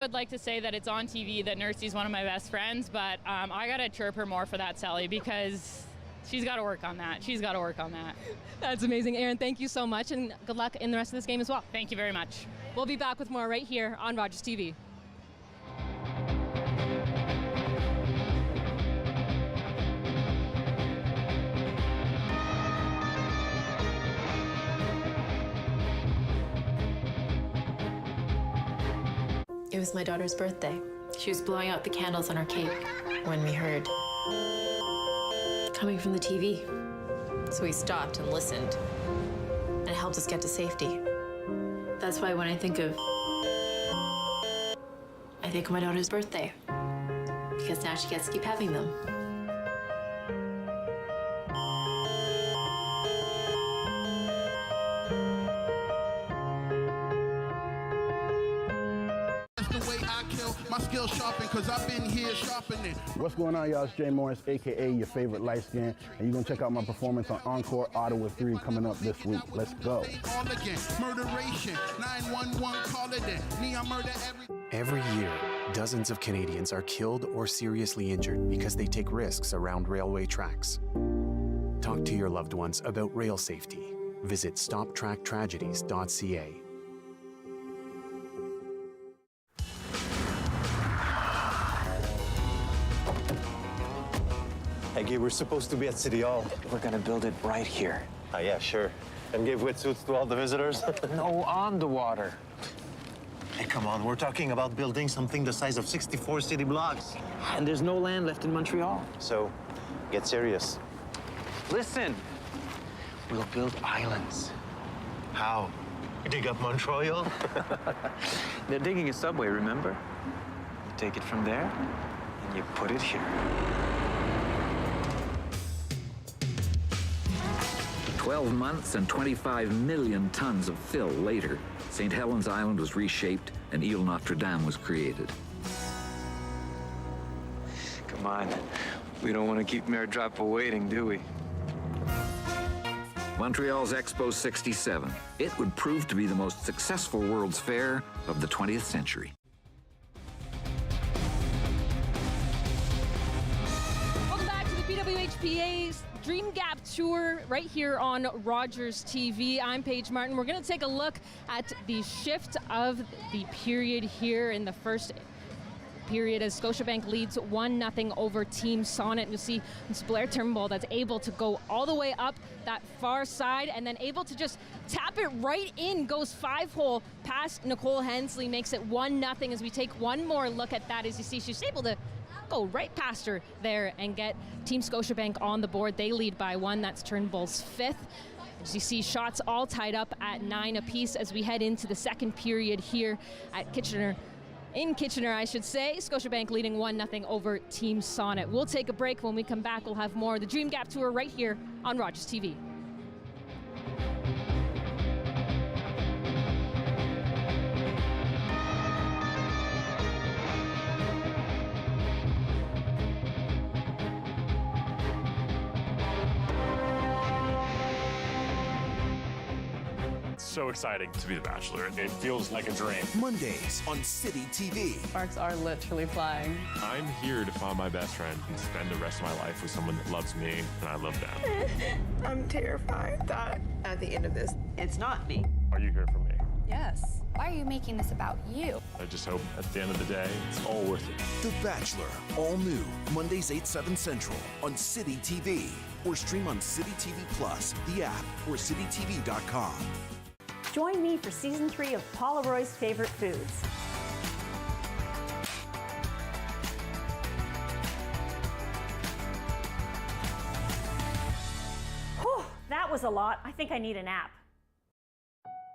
would like to say that it's on TV that Nursey's one of my best friends, but I got to chirp her more for that, Sally, because she's got to work on that. She's got to work on that. That's amazing. Erin, thank you so much, and good luck in the rest of this game as well. Thank you very much. We'll be back with more right here on Rogers TV. It was my daughter's birthday. She was blowing out the candles on her cake when we heard coming from the TV. So we stopped and listened, and it helped us get to safety. That's why when I think of my daughter's birthday, because now she gets to keep having them. My skills sharpen, cause I've been here sharpening. What's going on, y'all? It's Jay Morris, aka your favorite light skin, and you're gonna check out my performance on Encore Ottawa 3 coming up this week. Let's go. All again, murderation, 911, call it in. Me, I murder Every year, dozens of Canadians are killed or seriously injured because they take risks around railway tracks. Talk to your loved ones about rail safety. Visit stoptracktragedies.ca. Hey, Gabe, we're supposed to be at City Hall. We're gonna build it right here. Ah, yeah, sure. And give wetsuits to all the visitors? No, on the water. Hey, come on, we're talking about building something the size of 64 city blocks. And there's no land left in Montreal. So, get serious. Listen, we'll build islands. How? Dig up Montreal? They're digging a subway, remember? You take it from there, and you put it here. 12 months and 25 million tons of fill later, St. Helens Island was reshaped and Ile Notre Dame was created. Come on, we don't want to keep Mayor Drapa waiting, do we? Montreal's Expo 67. It would prove to be the most successful World's Fair of the 20th century. Welcome back to the PWHPA's Dream Gap Tour right here on Rogers TV. I'm Paige Martin. We're going to take a look at the shift of the period here in the first period as Scotiabank leads 1-0 over Team Sonnet. You'll see it's Blair Turnbull that's able to go all the way up that far side and then able to just tap it right in, goes 5-hole past Nicole Hensley, makes it 1-0 as we take one more look at that. As you see, she's able to go right past her there and get Team Scotiabank on the board. They lead by 1. That's Turnbull's 5th. As you see, shots all tied up at 9 apiece as we head into the second period here at Kitchener. In Kitchener, I should say. Scotiabank leading 1-0 over Team Sonnet. We'll take a break. When we come back, we'll have more of the Dream Gap Tour right here on Rogers TV. So exciting to be The Bachelor. It feels like a dream. Mondays on City TV. Sparks are literally flying. I'm here to find my best friend and spend the rest of my life with someone that loves me and I love them. I'm terrified that at the end of this, it's not me. Are you here for me? Yes. Why are you making this about you? I just hope at the end of the day, it's all worth it. The Bachelor, all new, Mondays 8, 7 Central on City TV. Or stream on City TV Plus, the app, or citytv.com. Join me for Season 3 of Paula Roy's Favorite Foods. Whew, that was a lot. I think I need a nap.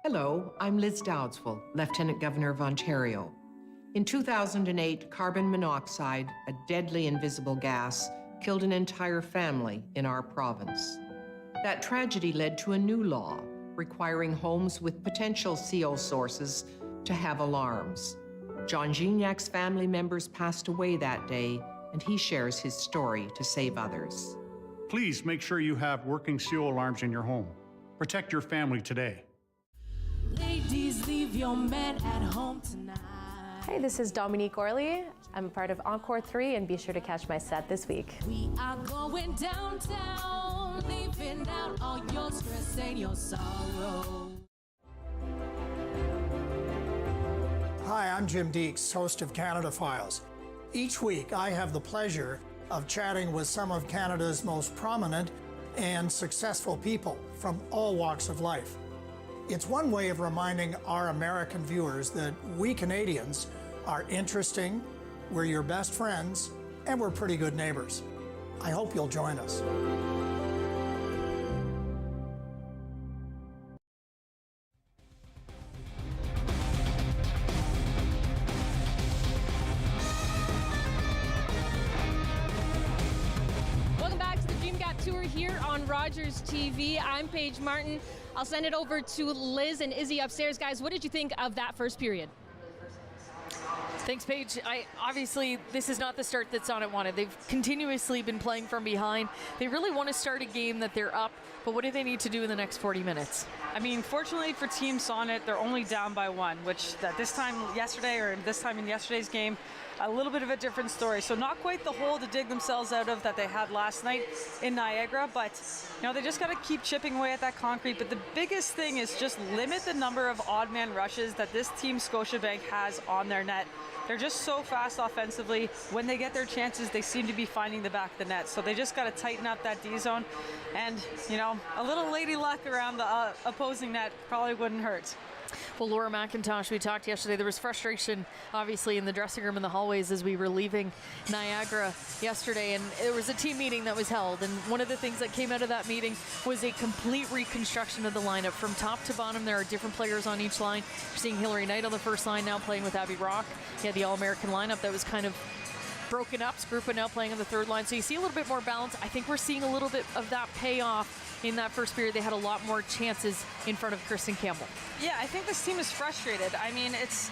Hello, I'm Liz Dowdsville, Lieutenant Governor of Ontario. In 2008, carbon monoxide, a deadly invisible gas, killed an entire family in our province. That tragedy led to a new law requiring homes with potential CO sources to have alarms. John Gignac's family members passed away that day, and he shares his story to save others. Please make sure you have working CO alarms in your home. Protect your family today. Ladies, leave your man at home tonight. Hey, this is Dominique Orley. I'm a part of Encore 3, and be sure to catch my set this week. We are going downtown, leaving out all your stress and your sorrow. Hi, I'm Jim Deeks, host of Canada Files. Each week, I have the pleasure of chatting with some of Canada's most prominent and successful people from all walks of life. It's one way of reminding our American viewers that we Canadians are interesting, we're your best friends, and we're pretty good neighbors. I hope you'll join us. Welcome back to the Dream Gap Tour here on Rogers TV. I'm Paige Martin. I'll send it over to Liz and Izzy upstairs. Guys, what did you think of that first period? Thanks, Paige. Obviously, this is not the start that Sonnet wanted. They've continuously been playing from behind. They really want to start a game that they're up, but what do they need to do in the next 40 minutes? I mean, fortunately for Team Sonnet, they're only down by one, which that this time yesterday or this time in yesterday's game, a little bit of a different story. So not quite the hole to dig themselves out of that they had last night in Niagara, but they just got to keep chipping away at that concrete. But the biggest thing is just limit the number of odd man rushes that this team Scotiabank has on their net. They're just so fast offensively. When they get their chances, they seem to be finding the back of the net. So they just got to tighten up that D zone. And, a little lady luck around the opposing net probably wouldn't hurt. Well, Laura McIntosh, we talked yesterday. There was frustration, obviously, in the dressing room and the hallways as we were leaving Niagara yesterday. And there was a team meeting that was held. And one of the things that came out of that meeting was a complete reconstruction of the lineup. From top to bottom, there are different players on each line. You're seeing Hillary Knight on the first line now playing with Abby Rock. You had the All-American lineup that was kind of broken up. Skrupa now playing on the third line. So you see a little bit more balance. I think we're seeing a little bit of that pay off. In that first period, they had a lot more chances in front of Kristen Campbell. Yeah, I think this team is frustrated. I mean, it's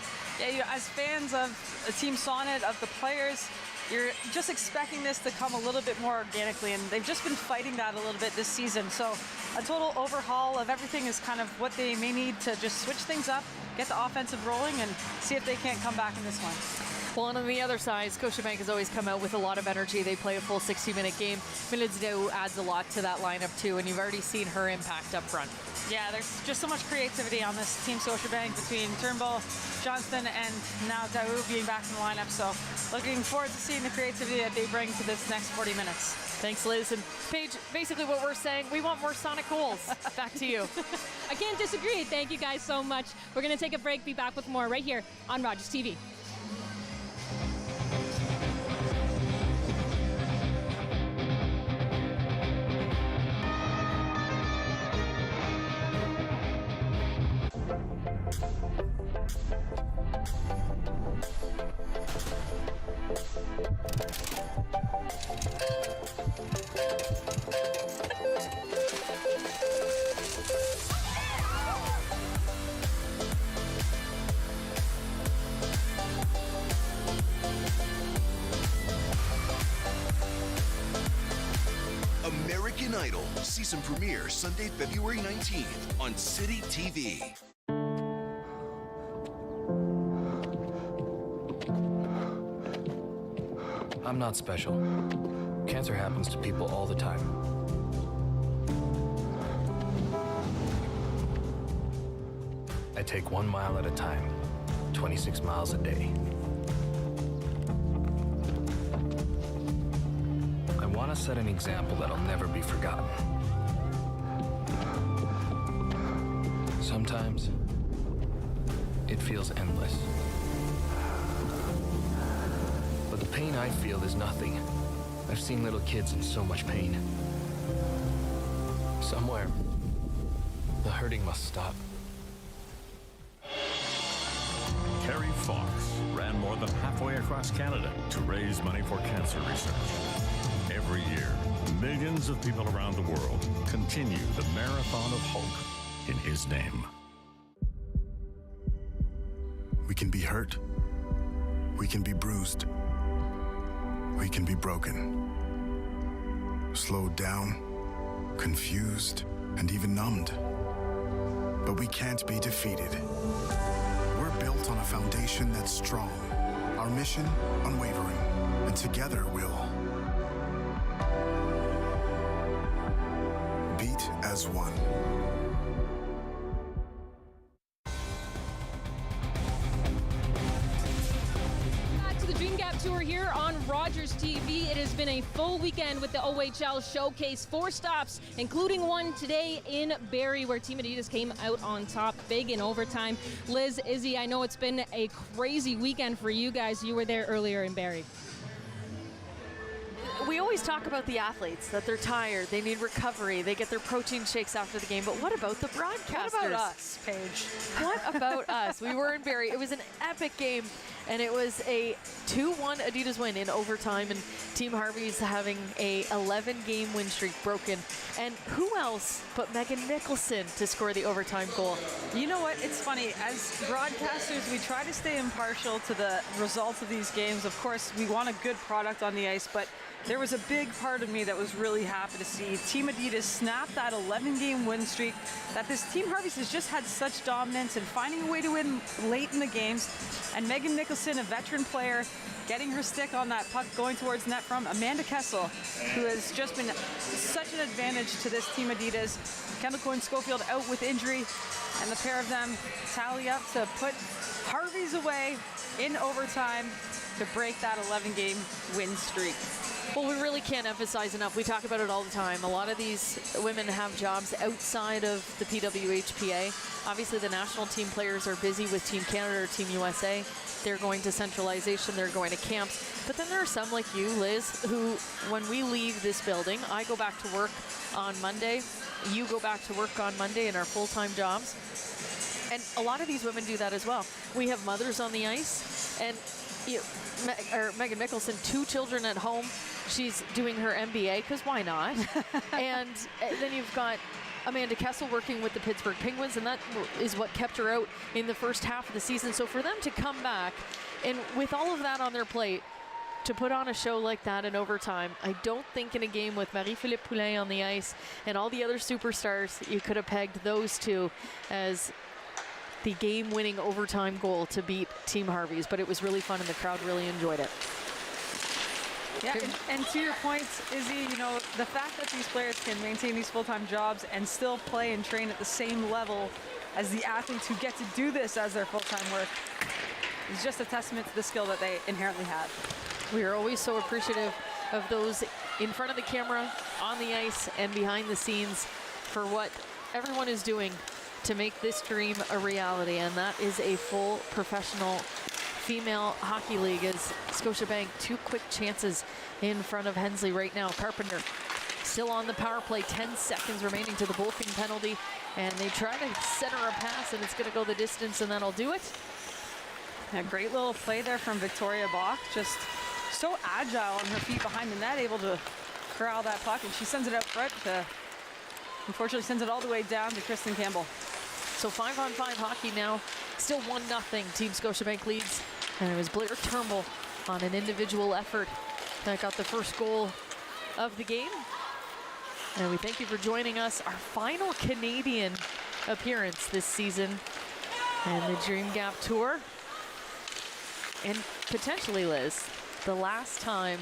as fans of Team Sonnet, of the players, you're just expecting this to come a little bit more organically, and they've just been fighting that a little bit this season. So a total overhaul of everything is kind of what they may need to just switch things up, get the offensive rolling, and see if they can't come back in this one. Well, and on the other side, Scotiabank has always come out with a lot of energy. They play a full 60-minute game. Militsdau adds a lot to that lineup, too, and you've already seen her impact up front. Yeah, there's just so much creativity on this Team Scotiabank between Turnbull, Johnston, and now Dau being back in the lineup. So looking forward to seeing the creativity that they bring to this next 40 minutes. Thanks, Liz. And Paige, basically what we're saying, we want more Sonic goals. Back to you. I can't disagree. Thank you guys so much. We're going to take a break, be back with more right here on Rogers TV. American Idol season premiere Sunday, February 19th on City TV. I'm not special. Cancer happens to people all the time. I take 1 mile at a time, 26 miles a day. I want to set an example that'll never be forgotten. Sometimes, it feels endless. But the pain I feel is nothing. I've seen little kids in so much pain. Somewhere, the hurting must stop. Carrie Fox ran more than halfway across Canada to raise money for cancer research. Every year, millions of people around the world continue the marathon of hope in his name. We can be hurt. We can be bruised. We can be broken. Slowed down, confused, and even numbed. But we can't be defeated. We're built on a foundation that's strong. Our mission unwavering, and together we'll beat as one. Back to the Dream Gap Tour here on Rogers TV. It has been a full weekend with the OHL Showcase. 4 stops, including one today in Barrie, where Team Adidas came out on top big in overtime. Liz, Izzy, I know it's been a crazy weekend for you guys. You were there earlier in Barrie. We always talk about the athletes, that they're tired, they need recovery, they get their protein shakes after the game, but what about the broadcasters? What about us, Paige? What about us? We were in Barrie. It was an epic game, and it was a 2-1 Adidas win in overtime, and Team Harvey's having a 11-game win streak broken. And who else but Megan Nicholson to score the overtime goal? You know what? It's funny. As broadcasters, we try to stay impartial to the results of these games. Of course, we want a good product on the ice, but there was a big part of me that was really happy to see Team Adidas snap that 11-game win streak, that this Team Harvey's has just had such dominance and finding a way to win late in the games. And Megan Nicholson, a veteran player, getting her stick on that puck going towards net from Amanda Kessel, who has just been such an advantage to this Team Adidas. Kendall Coyne-Schofield out with injury, and the pair of them tally up to put Harvey's away in overtime to break that 11-game win streak. Well, we really can't emphasize enough. We talk about it all the time. A lot of these women have jobs outside of the PWHPA. Obviously, the national team players are busy with Team Canada or Team USA. They're going to centralization, they're going to camps. But then there are some like you, Liz, who, when we leave this building, I go back to work on Monday, you go back to work on Monday in our full-time jobs. And a lot of these women do that as well. We have mothers on the ice, and Megan Nicholson, 2 children at home. She's doing her MBA, because why not? And then you've got Amanda Kessel working with the Pittsburgh Penguins, and that is what kept her out in the first half of the season. So for them to come back, and with all of that on their plate, to put on a show like that in overtime, I don't think in a game with Marie-Philippe Poulin on the ice and all the other superstars, you could have pegged those two as the game-winning overtime goal to beat Team Harvey's. But it was really fun, and the crowd really enjoyed it. Yeah, and to your point, Izzy, you know, the fact that these players can maintain these full-time jobs and still play and train at the same level as the athletes who get to do this as their full-time work is just a testament to the skill that they inherently have. We are always so appreciative of those in front of the camera, on the ice, and behind the scenes for what everyone is doing to make this dream a reality, and that is a full professional female hockey league. As Scotiabank 2 quick chances in front of Hensley right now. Carpenter still on the power play, 10 seconds remaining to the bulking penalty, and they try to center a pass, and it's going to go the distance, and that'll do it. A great little play there from Victoria Bach, just so agile on her feet behind the net, able to corral that puck, and she sends it out front to, unfortunately sends it all the way down to Kristen Campbell. So 5-on-5 hockey now, still 1-0. Team Scotiabank leads, and it was Blair Turnbull on an individual effort that got the first goal of the game. And we thank you for joining us. Our final Canadian appearance this season and the Dream Gap Tour. And potentially, Liz, the last time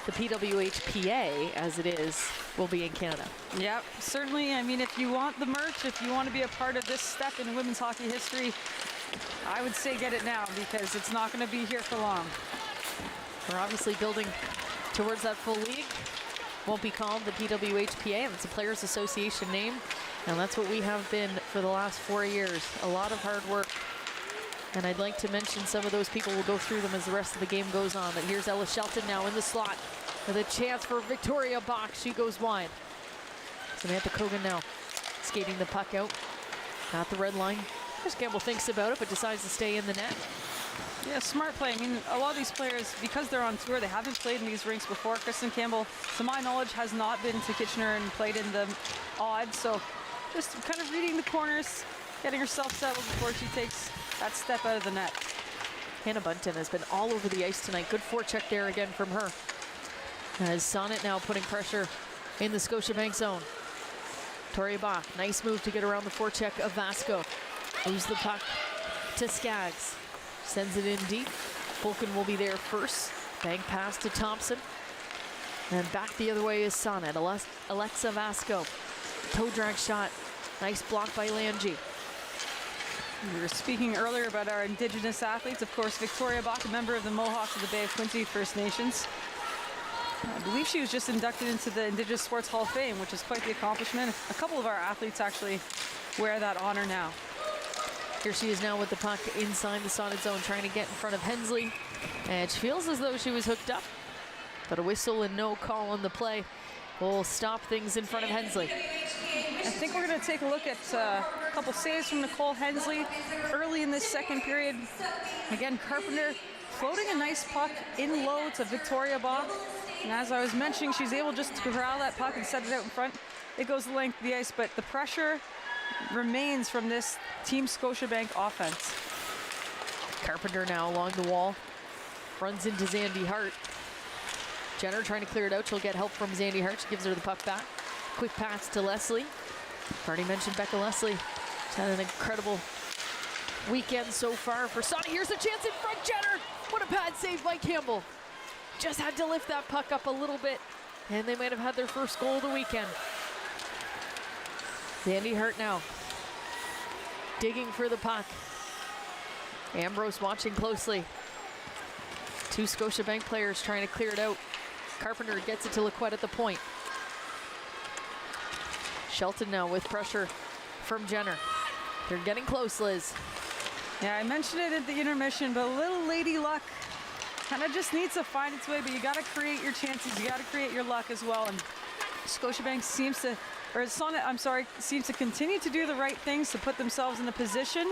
the PWHPA, as it is, will be in Canada. Yep, certainly. I mean, if you want the merch, if you want to be a part of this step in women's hockey history, I would say get it now, because it's not going to be here for long. We're obviously building towards that full league. Won't be called the PWHPA. It's a Players Association name, and that's what we have been for the last 4 years. A lot of hard work. And I'd like to mention some of those people. We'll go through them as the rest of the game goes on. But here's Ella Shelton now in the slot with a chance for Victoria Bach. She goes wide. Samantha Kogan now skating the puck out at the red line. Chris Campbell thinks about it, but decides to stay in the net. Yeah, smart play. I mean, a lot of these players, because they're on tour, they haven't played in these rinks before. Kristen Campbell, to my knowledge, has not been to Kitchener and played in the odd. So just kind of reading the corners, getting herself settled before she takes that step out of the net. Hannah Bunton has been all over the ice tonight. Good forecheck there again from her. As Sonnet now putting pressure in the Scotiabank zone. Victoria Bach, nice move to get around the forecheck of Vasco. Moves the puck to Skaggs. Sends it in deep. Fulkin will be there first. Bank pass to Thompson. And back the other way is Sonnet. Alexa Vasco. Toe drag shot. Nice block by Lange. We were speaking earlier about our Indigenous athletes. Of course, Victoria Bach, a member of the Mohawks of the Bay of Quinte First Nations. I believe she was just inducted into the Indigenous Sports Hall of Fame, which is quite the accomplishment. A couple of our athletes actually wear that honor now. Here she is now with the puck inside the Sonnet zone, trying to get in front of Hensley. And she feels as though she was hooked up, but a whistle and no call on the play will stop things in front of Hensley. I think we're going to take a look at a couple saves from Nicole Hensley early in this second period. Again, Carpenter floating a nice puck in low to Victoria Bach. And as I was mentioning, she's able just to corral that puck and set it out in front. It goes the length of the ice, but the pressure remains from this Team Scotiabank offense. Carpenter now along the wall. Runs into Zandy Hart. Jenner trying to clear it out. She'll get help from Zandy Hart. She gives her the puck back. Quick pass to Leslie. Already mentioned Becca Leslie. She's had an incredible weekend so far for Sonnet. Here's a chance in front, Jenner. What a pad save by Campbell. Just had to lift that puck up a little bit, and they might have had their first goal of the weekend. Zandy Hart now digging for the puck. Ambrose watching closely. Two Scotiabank players trying to clear it out. Carpenter gets it to Laquette at the point. Shelton now with pressure from Jenner. They're getting close, Liz. Yeah, I mentioned it at the intermission, but little Lady Luck kind of just needs to find its way, but you got to create your chances. You got to create your luck as well. And Scotiabank seems to, or Sonnet, I'm sorry, seems to continue to do the right things to put themselves in the position.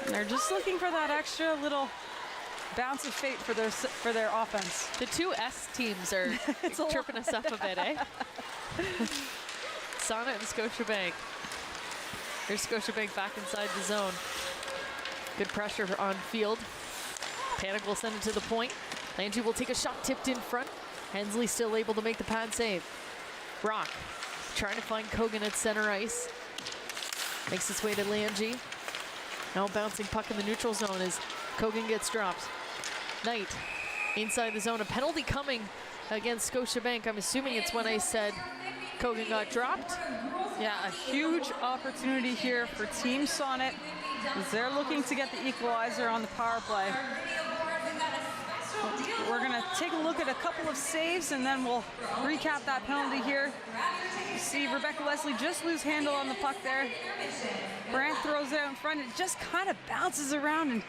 And they're just looking for that extra little bounce of fate for their offense. The two S teams are tripping us up a bit, eh? Sonnet and Scotiabank. Here's Scotiabank back inside the zone. Good pressure on field. Panic will send it to the point. Lange will take a shot tipped in front. Hensley still able to make the pad save. Brock trying to find Kogan at center ice. Makes its way to Lange. Now bouncing puck in the neutral zone as Kogan gets dropped. Knight inside the zone. A penalty coming against Scotiabank. I'm assuming it's when I said Kogan got dropped. Yeah, a huge opportunity here for Team Sonnet as they're looking to get the equalizer on the power play. We're going to take a look at a couple of saves and then we'll recap that penalty here. You see Rebecca Leslie just lose handle on the puck there. Brandt throws it out in front. It just kind of bounces around, and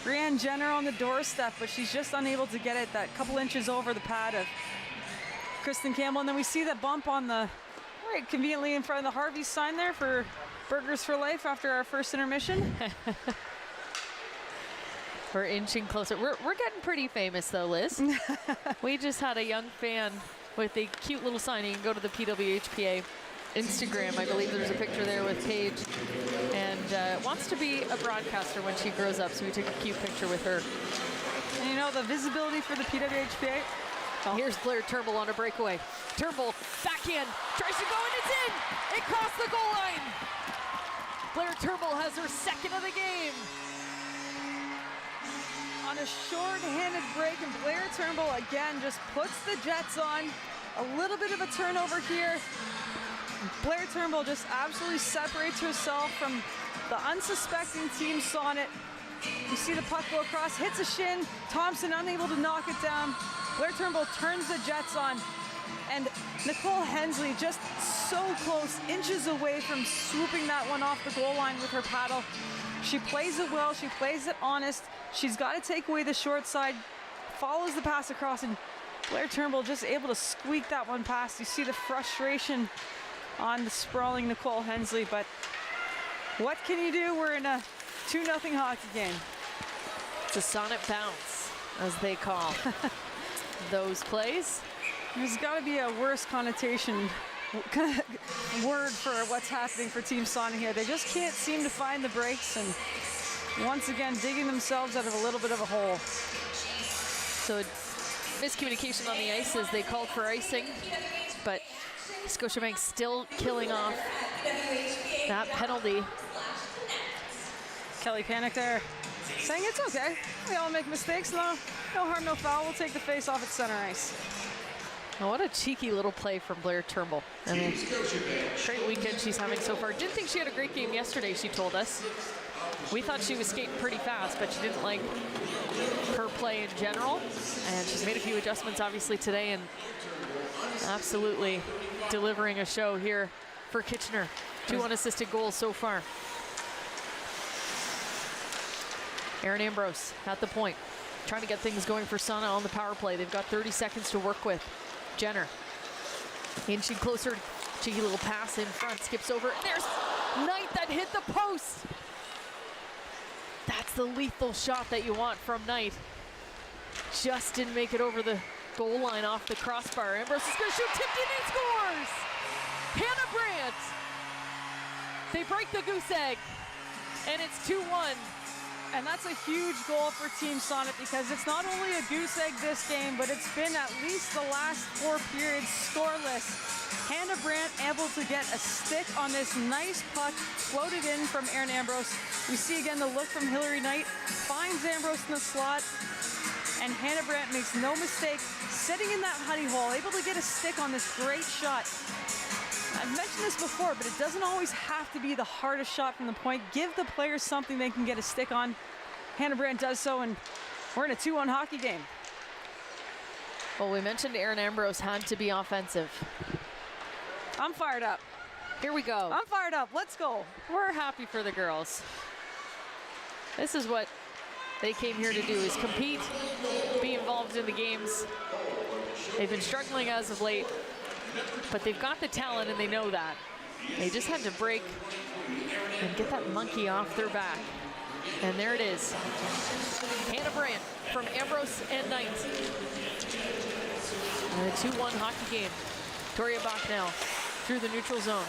Brianne Jenner on the doorstep, but she's just unable to get it that couple inches over the pad of Kristen Campbell. And then we see that bump on the right conveniently in front of the Harvey sign there for Burgers for Life after our first intermission. We're inching closer. We're getting pretty famous though, Liz. We just had a young fan with a cute little sign. You can go to the PWHPA Instagram. I believe there's a picture there with Paige, and wants to be a broadcaster when she grows up, so we took a cute picture with her. And you know, the visibility for the PWHPA. Oh. Here's Blair Turnbull on a breakaway. Turnbull backhand, tries to go, and it's in! It crossed the goal line! Blair Turnbull has her second of the game. On a short-handed break, and Blair Turnbull again just puts the Jets on. A little bit of a turnover here. Blair Turnbull just absolutely separates herself from the unsuspecting Team Sonnet. You see the puck go across, hits a shin. Thompson unable to knock it down. Blair Turnbull turns the Jets on. And Nicole Hensley just so close, inches away from swooping that one off the goal line with her paddle. She plays it well, she plays it honest. She's got to take away the short side, follows the pass across, and Blair Turnbull just able to squeak that one past. You see the frustration on the sprawling Nicole Hensley, but what can you do? We're in a 2-0 hockey game. It's a Sonnet bounce, as they call those plays. There's got to be a worse connotation word for what's happening for Team Sonnet here. They just can't seem to find the breaks, and once again digging themselves out of a little bit of a hole. So miscommunication on the ice as they called for icing, but Scotiabank still killing off that penalty. Kelly Panic there. saying it's okay. We all make mistakes. No harm, no foul. We'll take the face off at center ice. Oh, what a cheeky little play from Blair Turnbull. I mean, great weekend she's having so far. Didn't think she had a great game yesterday, she told us. We thought she was skating pretty fast, but she didn't like her play in general. And she's made a few adjustments, obviously, today, and absolutely delivering a show here for Kitchener. 2 unassisted goals so far. Erin Ambrose at the point, trying to get things going for Sonnet on the power play. They've got 30 seconds to work with. Jenner inching closer, cheeky little pass in front, skips over. There's Knight that hit the post. That's the lethal shot that you want from Knight. Just didn't make it over the goal line off the crossbar. Ambrose is going to shoot, tipped in and scores! Hannah Brandt. They break the goose egg, and it's 2-1. And that's a huge goal for Team Sonnet because it's not only a goose egg this game, but it's been at least the last 4 periods scoreless. Hannah Brandt able to get a stick on this nice puck, floated in from Erin Ambrose. We see again the look from Hillary Knight, finds Ambrose in the slot, and Hannah Brandt makes no mistake, sitting in that honey hole, able to get a stick on this great shot. I've mentioned this before, but it doesn't always have to be the hardest shot from the point. Give the players something they can get a stick on. Hannah Brandt does so, and we're in a 2-1 hockey game. Well, we mentioned Erin Ambrose had to be offensive. I'm fired up. Here we go. I'm fired up. Let's go. We're happy for the girls. This is what they came here to do, is compete, be involved in the games. They've been struggling as of late, but they've got the talent and they know that. They just had to break and get that monkey off their back. And there it is. Hannah Brandt from Ambrose and Knight. And a 2-1 hockey game. Toria Bach now through the neutral zone.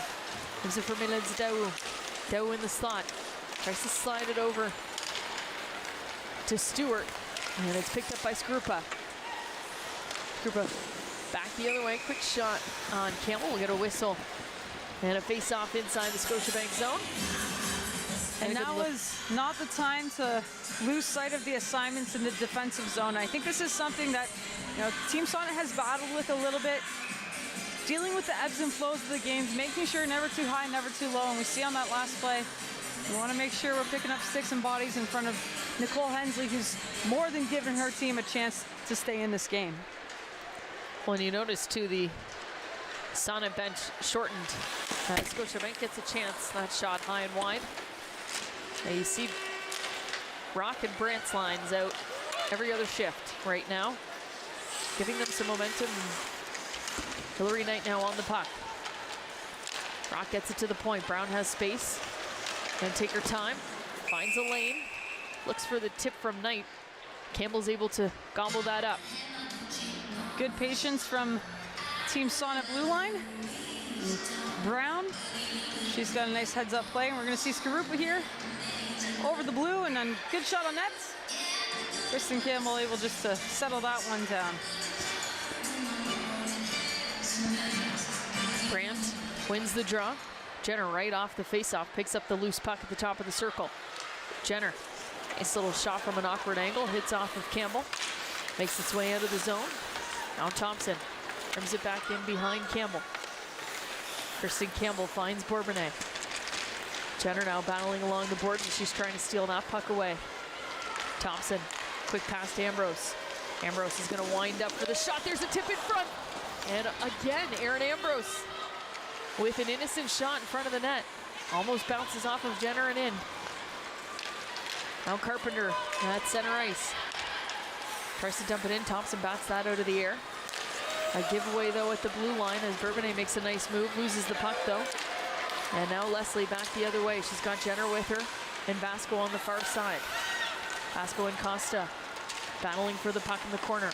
Gives it for Mileds Daou. Daou in the slot. Tries to slide it over to Stewart. And it's picked up by Skrupa. Skrupa back the other way. Quick shot on Campbell. We'll get a whistle. And a face-off inside the Scotiabank zone. And now is not the time to lose sight of the assignments in the defensive zone. I think this is something that, Team Sonnet has battled with a little bit. Dealing with the ebbs and flows of the games, making sure never too high, never too low. And we see on that last play, we want to make sure we're picking up sticks and bodies in front of Nicole Hensley, who's more than given her team a chance to stay in this game. Well, and you notice too, the Sonnet bench shortened. Scotiabank gets a chance. That shot high and wide. Now you see Rock and Brandt's lines out every other shift right now, giving them some momentum. Hillary Knight now on the puck. Rock gets it to the point. Brown has space. Gonna take her time. Finds a lane. Looks for the tip from Knight. Campbell's able to gobble that up. Good patience from Team Sonnet blue line. Brown, she's got a nice heads-up play, and we're gonna see Skarupa here over the blue, and then good shot on net. Kristen Campbell able just to settle that one down. Brandt wins the draw. Jenner right off the face-off, picks up the loose puck at the top of the circle. Jenner, nice little shot from an awkward angle, hits off of Campbell, makes its way out of the zone. Now Thompson brings it back in behind Campbell. Kristen Campbell finds Bourbonnais. Jenner now battling along the board, and she's trying to steal that puck away. Thompson, quick pass to Ambrose. Ambrose is going to wind up for the shot. There's a tip in front. And again, Erin Ambrose with an innocent shot in front of the net. Almost bounces off of Jenner and in. Now Carpenter at center ice. Tries to dump it in. Thompson bats that out of the air. A giveaway, though, at the blue line as Bourbonnais makes a nice move. Loses the puck, though. And now Leslie back the other way. She's got Jenner with her and Vasco on the far side. Vasco and Costa battling for the puck in the corner.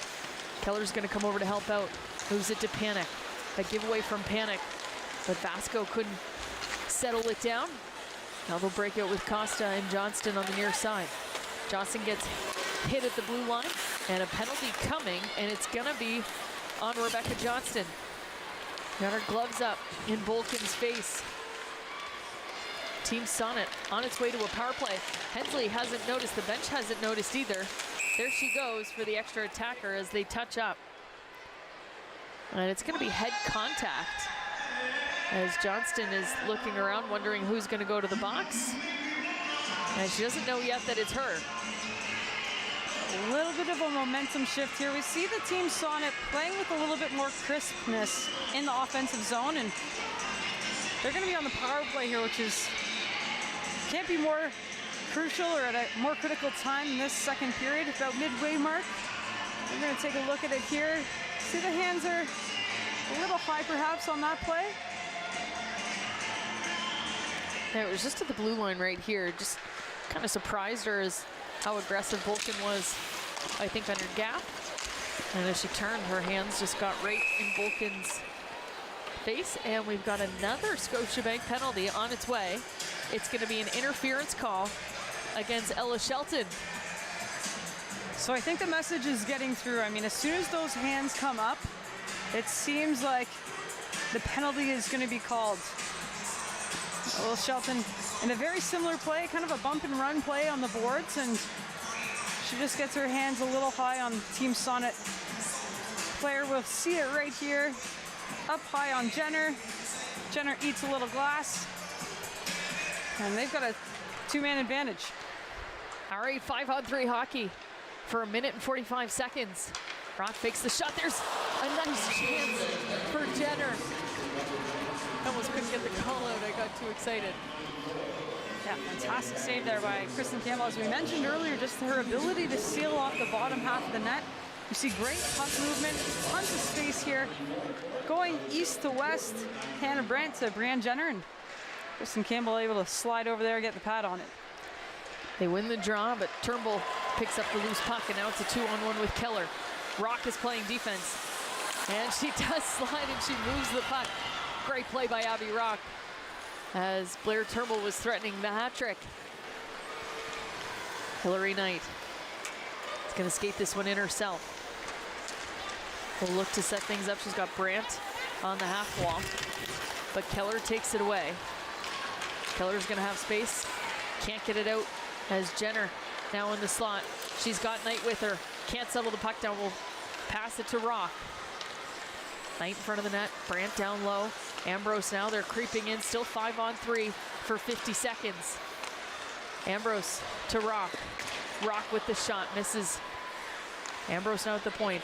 Keller's going to come over to help out. Moves it to Panic. A giveaway from Panic. But Vasco couldn't settle it down. Now they'll break out with Costa and Johnston on the near side. Johnston gets hit at the blue line. And a penalty coming. And it's going to be on Rebecca Johnston. Got her gloves up in Bolkin's face. Team Sonnet on its way to a power play. Hensley hasn't noticed, the bench hasn't noticed either. There she goes for the extra attacker as they touch up. And it's going to be head contact as Johnston is looking around, wondering who's going to go to the box. And she doesn't know yet that it's her. A little bit of a momentum shift here. We see the Team Sonnet playing with a little bit more crispness in the offensive zone, and they're going to be on the power play here, which is can't be more crucial or at a more critical time in this second period, about midway mark. We're going to take a look at it here. See, the hands are a little high perhaps on that play. Yeah, it was just at the blue line right here. Just kind of surprised her as how aggressive Volkin was, I think, under gap. And as she turned, her hands just got right in Volkin's face. And we've got another Scotiabank penalty on its way. It's going to be an interference call against Ella Shelton. So I think the message is getting through. I mean, as soon as those hands come up, it seems like the penalty is going to be called. Ella Shelton in a very similar play, kind of a bump and run play on the boards, and she just gets her hands a little high on Team Sonnet player. We'll see it right here, up high on Jenner. Jenner eats a little glass, and they've got a two-man advantage. All right, 5-on-3 hockey for 1 minute and 45 seconds. Rock fakes the shot. There's a nice chance for Jenner. I almost couldn't get the call out. I got too excited. Yeah, fantastic save there by Kristen Campbell. As we mentioned earlier, just her ability to seal off the bottom half of the net. You see great puck movement, tons of space here. Going east to west, Hannah Brandt to Brianne Jenner, and Kristen Campbell able to slide over there and get the pad on it. They win the draw, but Turnbull picks up the loose puck, and now it's a 2-on-1 with Keller. Rock is playing defense, and she does slide and she moves the puck. Great play by Abby Rock as Blair Turnbull was threatening the hat trick. Hillary Knight is going to skate this one in herself. Will look to set things up. She's got Brandt on the half wall, but Keller takes it away. Keller's going to have space. Can't get it out as Jenner now in the slot. She's got Knight with her. Can't settle the puck down. Will pass it to Rock. Knight in front of the net. Brandt down low. Ambrose now. They're creeping in. Still 5-on-3 for 50 seconds. Ambrose to Rock. Rock with the shot. Misses. Ambrose now at the point.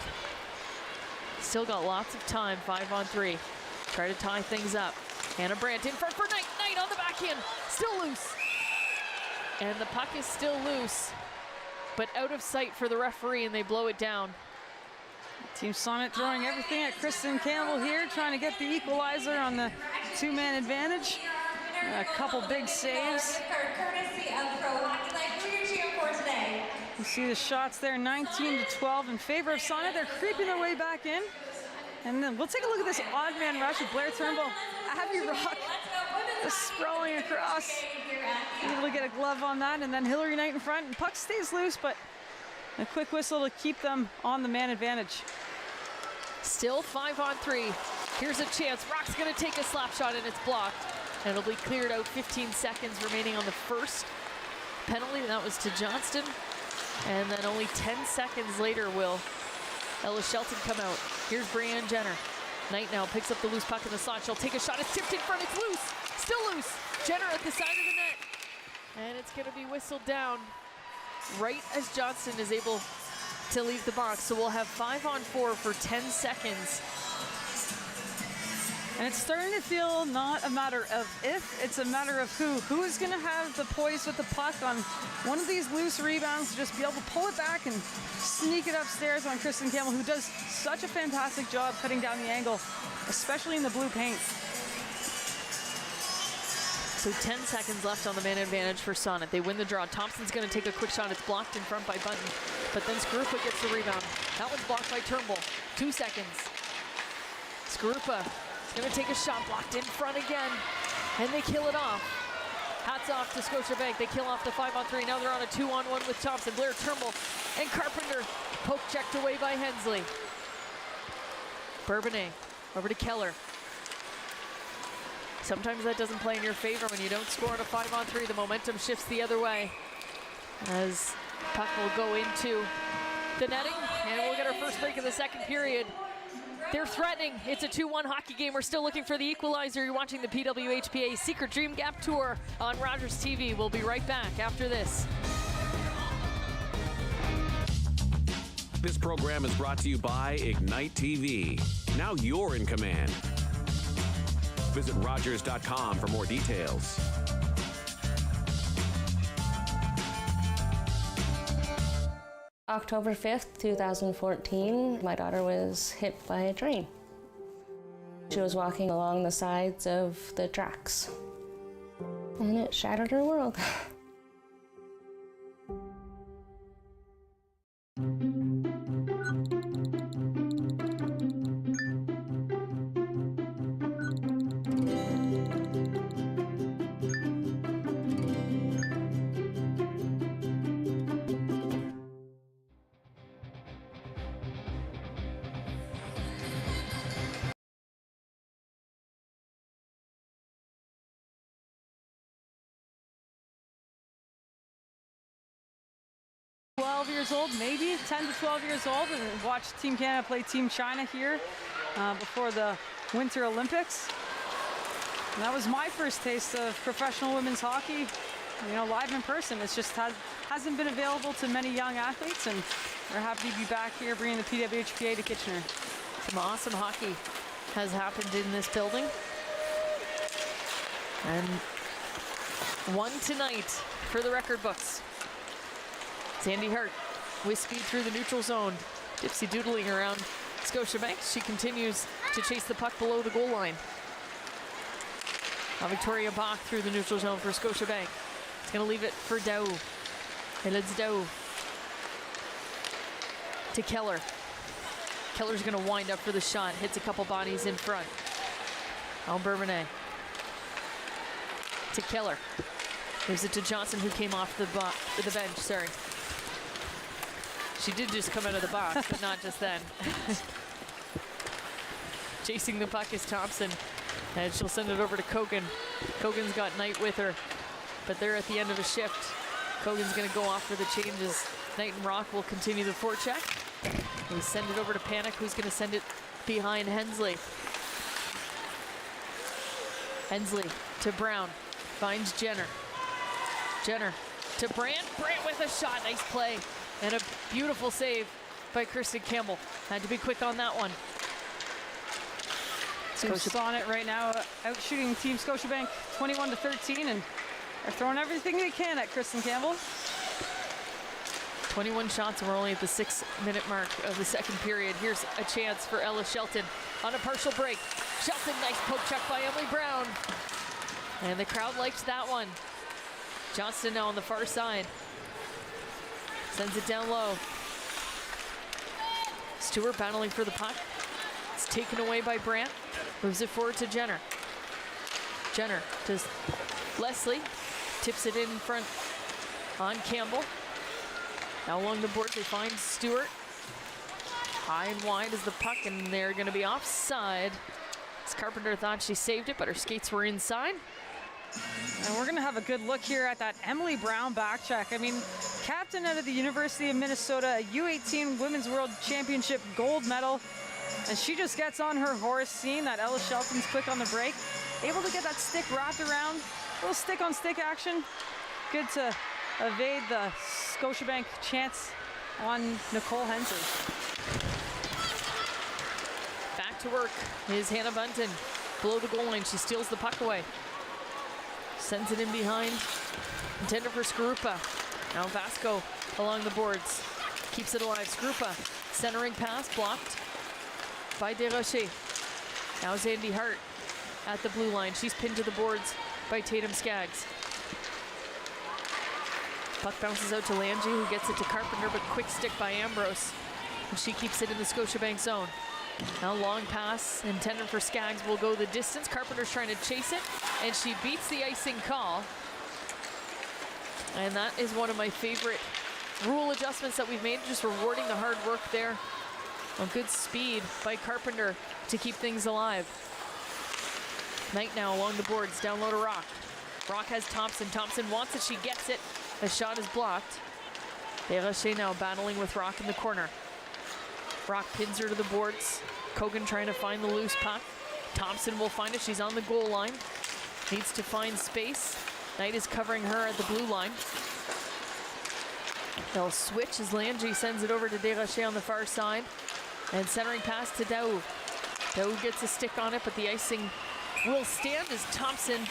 Still got lots of time. 5-on-3. Try to tie things up. Hannah Brandt in front for Knight. Knight on the backhand. Still loose. And the puck is still loose, but out of sight for the referee, and they blow it down. Team Sonnet throwing everything at Kristen Campbell here, trying to get the equalizer on the two-man advantage. A couple big saves. You see the shots there, 19-12 in favor of Sonnet. They're creeping their way back in. And then we'll take a look at this odd man rush with Blair Turnbull. Abby Rock just sprawling across. Able to get a glove on that, and then Hillary Knight in front. And puck stays loose, but a quick whistle to keep them on the man advantage. Still 5-on-3. Here's a chance. Rock's going to take a slap shot, and it's blocked. And it'll be cleared out. 15 seconds remaining on the first penalty. That was to Johnston. And then only 10 seconds later will Ella Shelton come out. Here's Brianne Jenner. Knight now picks up the loose puck in the slot. She'll take a shot. It's tipped in front. It's loose. Still loose. Jenner at the side of the net. And it's going to be whistled down right as Johnston is able to leave the box. So we'll have 5-on-4 for 10 seconds. And it's starting to feel not a matter of if, it's a matter of who. Who is going to have the poise with the puck on one of these loose rebounds to just be able to pull it back and sneak it upstairs on Kristen Campbell, who does such a fantastic job cutting down the angle, especially in the blue paint. So 10 seconds left on the man advantage for Sonnet. They win the draw. Thompson's going to take a quick shot. It's blocked in front by Button, but then Skarupa gets the rebound. That one's blocked by Turnbull. 2 seconds. Skarupa is going to take a shot, blocked in front again, and they kill it off. Hats off to Scotiabank. They kill off the 5-on-3. Now they're on a 2-on-1 with Thompson. Blair Turnbull and Carpenter. Poke checked away by Hensley. Bourbonnais over to Keller. Sometimes that doesn't play in your favor when you don't score on a 5-on-3. The momentum shifts the other way as puck will go into the netting, and we'll get our first break of the second period. They're threatening. It's a 2-1 hockey game. We're still looking for the equalizer. You're watching the PWHPA Secret Dream Gap Tour on Rogers TV. We'll be right back after this. This program is brought to you by Ignite TV. Now you're in command. Visit Rogers.com for more details. October 5th, 2014, my daughter was hit by a train. She was walking along the sides of the tracks, and it shattered her world. Years old, maybe 10 to 12 years old, and watched Team Canada play Team China here before the Winter Olympics. And that was my first taste of professional women's hockey, you know, live in person. It's just hasn't been available to many young athletes, and we're happy to be back here bringing the PWHPA to Kitchener. Some awesome hockey has happened in this building. And one tonight for the record books. Sandy Hart with speed through the neutral zone. Dipsy doodling around Scotiabank. She continues to chase the puck below the goal line. Now Victoria Bach through the neutral zone for Scotiabank. It's going to leave it for Dow. And it's Dow to Keller. Keller's going to wind up for the shot. Hits a couple bodies in front. Al Bourbonnais to Keller. Gives it to Johnson, who came off the bench. Sorry. She did just come out of the box, but not just then. Chasing the puck is Thompson, and she'll send it over to Kogan. Kogan's got Knight with her, but they're at the end of a shift. Kogan's going to go off for the changes. Knight and Rock will continue the forecheck. We send it over to Panic, who's going to send it behind Hensley. Hensley to Brown, finds Jenner. Jenner to Brandt. Brandt with a shot. Nice play. And a beautiful save by Kirsten Campbell. Had to be quick on that one. Team Sonnet right now out shooting Team Scotiabank 21 to 13, and they're throwing everything they can at Kirsten Campbell. 21 shots, and we're only at the 6-minute mark of the second period. Here's a chance for Ella Shelton on a partial break. Shelton, nice poke check by Emily Brown. And the crowd likes that one. Johnston now on the far side. Sends it down low. Stewart battling for the puck. It's taken away by Brandt. Moves it forward to Jenner. Jenner to Leslie. Tips it in front on Campbell. Now along the board they find Stewart. High and wide is the puck, and they're going to be offside. As Carpenter thought she saved it, but her skates were inside. And we're going to have a good look here at that Emily Brown back check. I mean, captain out of the University of Minnesota, a U18 Women's World Championship gold medal. And she just gets on her horse, seeing that Ella Shelton's quick on the break. Able to get that stick wrapped around. A little stick-on-stick action. Good to evade the Scotiabank chance on Nicole Hensley. Back to work is Hannah Bunton. Below the goal line, she steals the puck away. Sends it in behind. Intended for Skrupa. Now Vasco along the boards. Keeps it alive. Skrupa. Centering pass blocked by Desrochers. Now Sandy Hart at the blue line. She's pinned to the boards by Tatum Skaggs. Puck bounces out to Lange, who gets it to Carpenter, but quick stick by Ambrose. And she keeps it in the Scotiabank zone. Now long pass intended for Skaggs will go the distance. Carpenter's trying to chase it, and she beats the icing call. And that is one of my favorite rule adjustments that we've made, just rewarding the hard work there. A good speed by Carpenter to keep things alive. Knight now along the boards, down low to Rock. Rock has Thompson. Thompson wants it, she gets it. The shot is blocked. Desrochers now battling with Rock in the corner. Rock pins her to the boards. Kogan trying to find the loose puck. Thompson will find it, she's on the goal line. Needs to find space. Knight is covering her at the blue line. They'll switch as Langy sends it over to Desrochers on the far side. And centering pass to Daou. Daou gets a stick on it, but the icing will stand as Thompson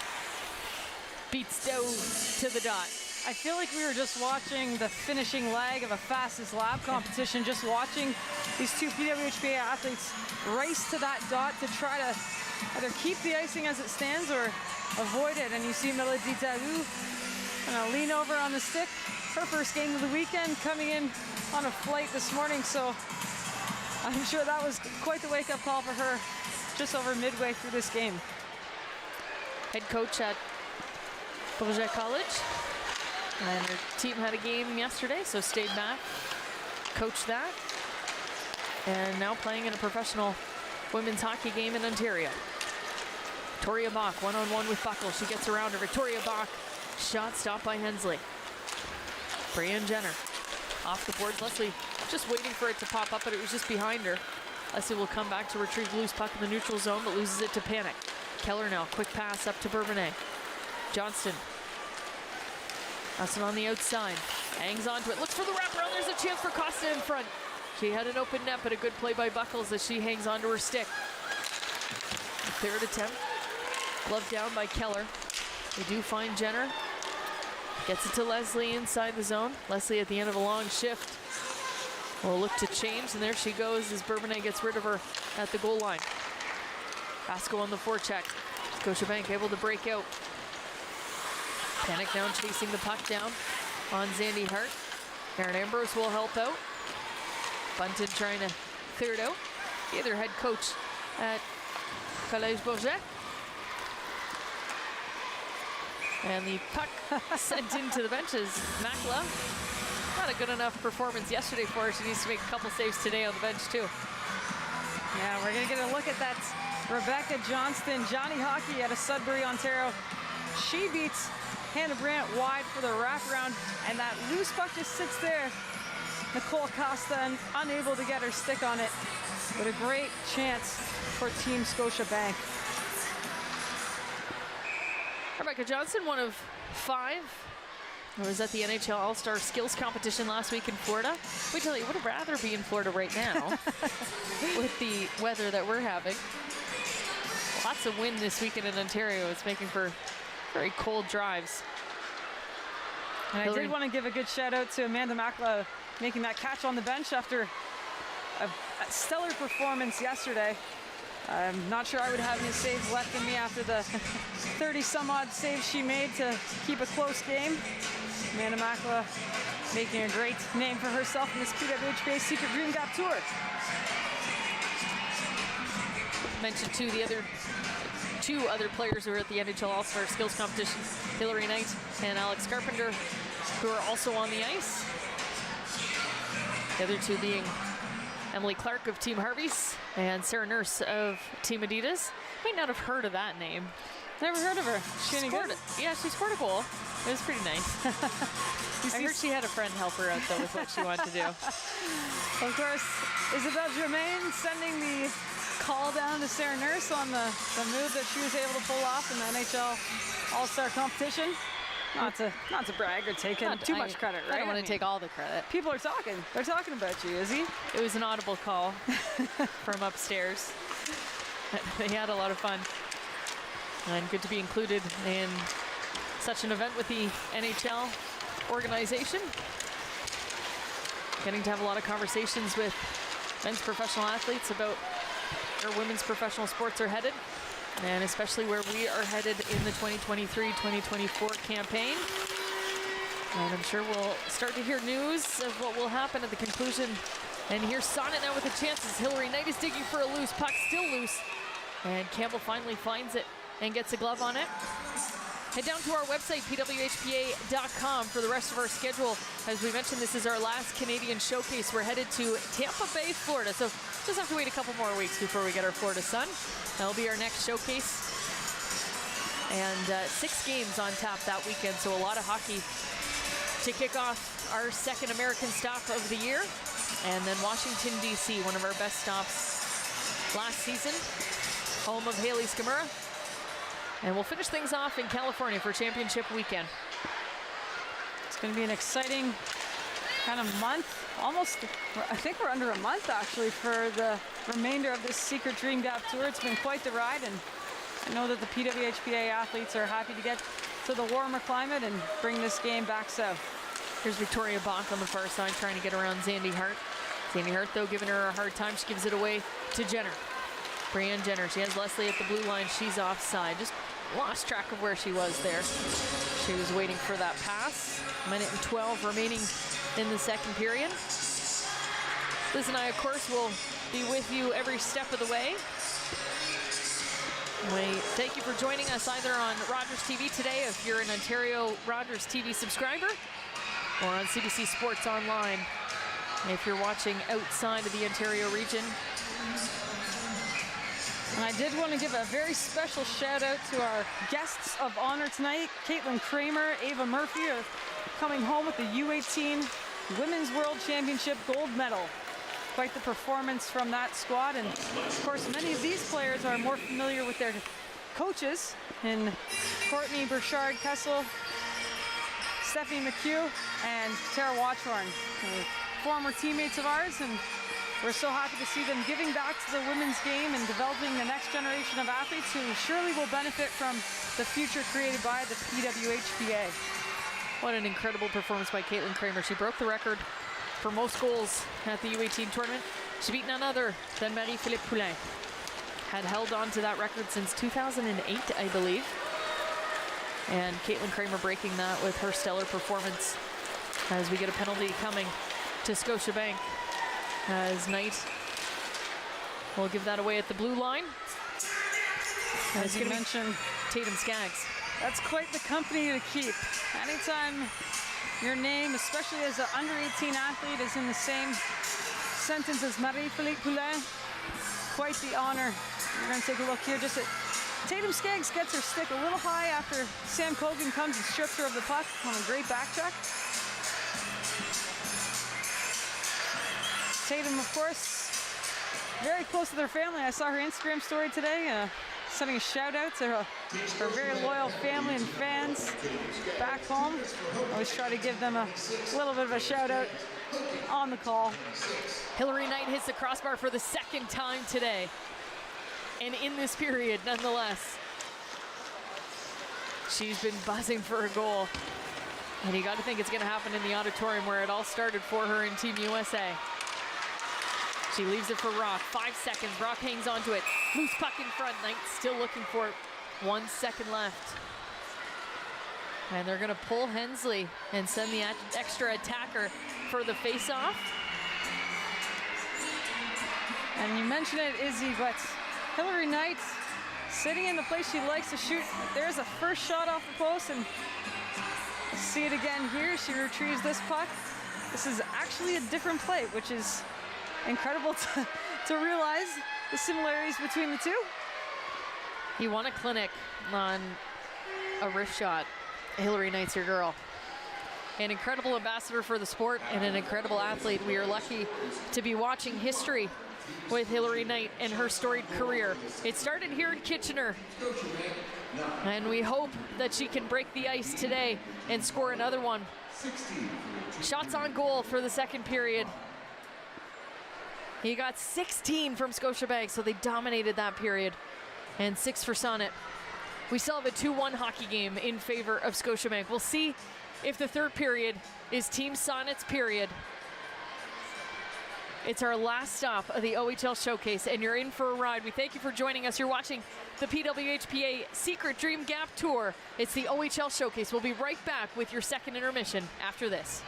beats Daou to the dot. I feel like we were just watching the finishing leg of a fastest lap competition, just watching these two PWHPA athletes race to that dot to try to either keep the icing as it stands or avoid it. And you see Melody Daou lean over on the stick. Her first game of the weekend, coming in on a flight this morning, so I'm sure that was quite the wake-up call for her just over midway through this game. Head coach at Bourget College. And her team had a game yesterday, so stayed back, coached that. And now playing in a professional women's hockey game in Ontario. Victoria Bach, one-on-one with Buckle. She gets around her. Victoria Bach, shot stopped by Hensley. Brianne Jenner off the boards. Leslie just waiting for it to pop up, but it was just behind her. Leslie will come back to retrieve loose puck in the neutral zone, but loses it to Panic. Keller now, quick pass up to Bourbonnais. Johnston. Johnston on the outside. Hangs onto it, looks for the wraparound. There's a chance for Costa in front. She had an open net, but a good play by Buckles as she hangs onto her stick. Third attempt. Gloved down by Keller. They do find Jenner. Gets it to Leslie inside the zone. Leslie at the end of a long shift will look to change, and there she goes as Bourbonnais gets rid of her at the goal line. Pasco on the forecheck. Scotiabank able to break out. Panic now chasing the puck down on Zandy Hart. Aaron Ambrose will help out. Bunton trying to clear it out. The other head coach at Collège Bourget. And the puck sent into the benches. Makla, not a good enough performance yesterday for her. She needs to make a couple saves today on the bench too. Yeah, we're gonna get a look at that. Rebecca Johnston, Johnny Hockey out of Sudbury, Ontario. She beats Hannah Brandt wide for the wraparound, and that loose puck just sits there. Nicole Costa unable to get her stick on it, but a great chance for Team Scotiabank. Rebecca Johnson, one of 5. I was at the NHL All-Star Skills Competition last week in Florida. We tell you, would rather be in Florida right now with the weather that we're having. Lots of wind this weekend in Ontario. It's making for very cold drives. And I did want to give a good shout out to Amanda Makla making that catch on the bench after a stellar performance yesterday. I'm not sure I would have any saves left in me after the 30-some-odd saves she made to keep a close game. Amanda Makla making a great name for herself in this PWHPA Secret Dream Gap Tour. Mentioned two other players who are at the NHL All-Star Skills Competition, Hillary Knight and Alex Carpenter, who are also on the ice. The other two being Emily Clark of Team Harvey's and Sarah Nurse of Team Adidas. Might not have heard of that name. Never heard of her. She scored it. Yeah, she scored a goal. It was pretty nice. I heard she had a friend help her out though with what she wanted to do. Of course, Isabelle Germain sending the call down to Sarah Nurse on the move that she was able to pull off in the NHL All-Star competition. Not to brag or take too much credit, right? I don't want to take all the credit. People are talking. They're talking about you, Izzy. It was an audible call from upstairs. They had a lot of fun. And good to be included in such an event with the NHL organization. Getting to have a lot of conversations with men's professional athletes about where women's professional sports are headed, and especially where we are headed in the 2023-2024 campaign. And I'm sure we'll start to hear news of what will happen at the conclusion. And here's Sonnet now with the chances. Hillary Knight is digging for a loose puck, still loose. And Campbell finally finds it and gets a glove on it. Head down to our website, PWHPA.com, for the rest of our schedule. As we mentioned, this is our last Canadian showcase. We're headed to Tampa Bay, Florida. So just have to wait a couple more weeks before we get our Florida sun. That'll be our next showcase. And 6 games on tap that weekend, so a lot of hockey to kick off our second American stop of the year. And then Washington, D.C., one of our best stops last season, home of Haley Skamura. And we'll finish things off in California for championship weekend. It's going to be an exciting kind of month. Almost, I think we're under a month actually for the remainder of this Secret Dream Gap Tour. It's been quite the ride, and I know that the PWHPA athletes are happy to get to the warmer climate and bring this game back south. Here's Victoria Bach on the far side trying to get around Zandy Hart. Zandy Hart, though, giving her a hard time. She gives it away to Jenner. Brianne Jenner. She has Leslie at the blue line. She's offside. Just lost track of where she was there. She was waiting for that pass. 1:12 remaining in the second period. Liz and I, of course, will be with you every step of the way. We thank you for joining us either on Rogers TV today, if you're an Ontario Rogers TV subscriber, or on CBC Sports Online if you're watching outside of the Ontario region. And I did want to give a very special shout out to our guests of honor tonight. Caitlin Kramer, Ava Murphy are coming home with the U18 Women's World Championship gold medal. Quite the performance from that squad. And of course, many of these players are more familiar with their coaches in Courtney Burchard Kessel, Stephanie McHugh, and Tara Watchorn, former teammates of ours, and we're so happy to see them giving back to the women's game and developing the next generation of athletes who surely will benefit from the future created by the PWHPA. What an incredible performance by Caitlin Kramer. She broke the record for most goals at the U18 tournament. She beat none other than Marie-Philippe Poulin. Had held on to that record since 2008, I believe. And Caitlin Kramer breaking that with her stellar performance as we get a penalty coming to Scotiabank, as Knight will give that away at the blue line. As you mentioned, Tatum Skaggs. That's quite the company to keep. Anytime your name, especially as an under-18 athlete, is in the same sentence as Marie-Philippe Poulin, quite the honor. We're going to take a look here. Tatum Skaggs gets her stick a little high after Sam Cogan comes and strips her of the puck on a great back check. Tatum, of course, very close to their family. I saw her Instagram story today, sending a shout out to her very loyal family and fans back home. Always try to give them a little bit of a shout out on the call. Hillary Knight hits the crossbar for the second time today, and in this period, nonetheless. She's been buzzing for a goal, and you got to think it's going to happen in the auditorium where it all started for her in Team USA. She leaves it for Rock. 5 seconds. Rock hangs onto it. Loose puck in front. Knight still looking for it. 1 second left. And they're going to pull Hensley and send the extra attacker for the face-off. And you mentioned it, Izzy, but Hillary Knight sitting in the place she likes to shoot. There's a first shot off the post, and see it again here. She retrieves this puck. This is actually a different play, which is incredible to realize the similarities between the two. You want a clinic on a wrist shot. Hillary Knight's your girl. An incredible ambassador for the sport and an incredible athlete. We are lucky to be watching history with Hillary Knight and her storied career. It started here in Kitchener, and we hope that she can break the ice today and score another one. Shots on goal for the second period. He got 16 from Scotiabank, so they dominated that period. And 6 for Sonnet. We still have a 2-1 hockey game in favor of Scotiabank. We'll see if the third period is Team Sonnet's period. It's our last stop of the OHL Showcase, and you're in for a ride. We thank you for joining us. You're watching the PWHPA Secret Dream Gap Tour. It's the OHL Showcase. We'll be right back with your second intermission after this.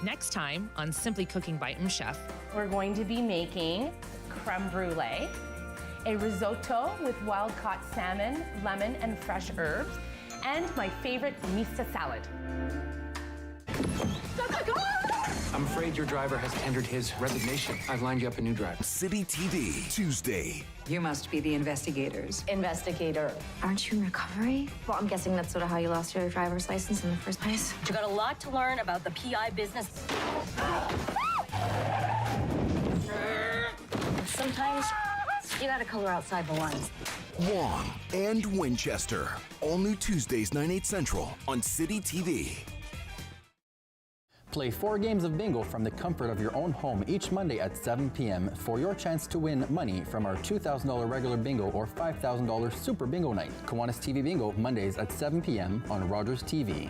Next time on Simply Cooking by Chef, we're going to be making creme brulee, a risotto with wild-caught salmon, lemon, and fresh herbs, and my favorite mista salad. I'm afraid your driver has tendered his resignation. I've lined you up a new driver. City TV, Tuesday. You must be the investigators. Investigator. Aren't you in recovery? Well, I'm guessing that's sort of how you lost your driver's license in the first place. You got a lot to learn about the PI business. Sometimes you gotta color outside the lines. Wong and Winchester. All new Tuesdays, 9/8 Central on City TV. Play 4 games of bingo from the comfort of your own home each Monday at 7 p.m. for your chance to win money from our $2,000 regular bingo or $5,000 super bingo night. Kiwanis TV Bingo, Mondays at 7 p.m. on Rogers TV.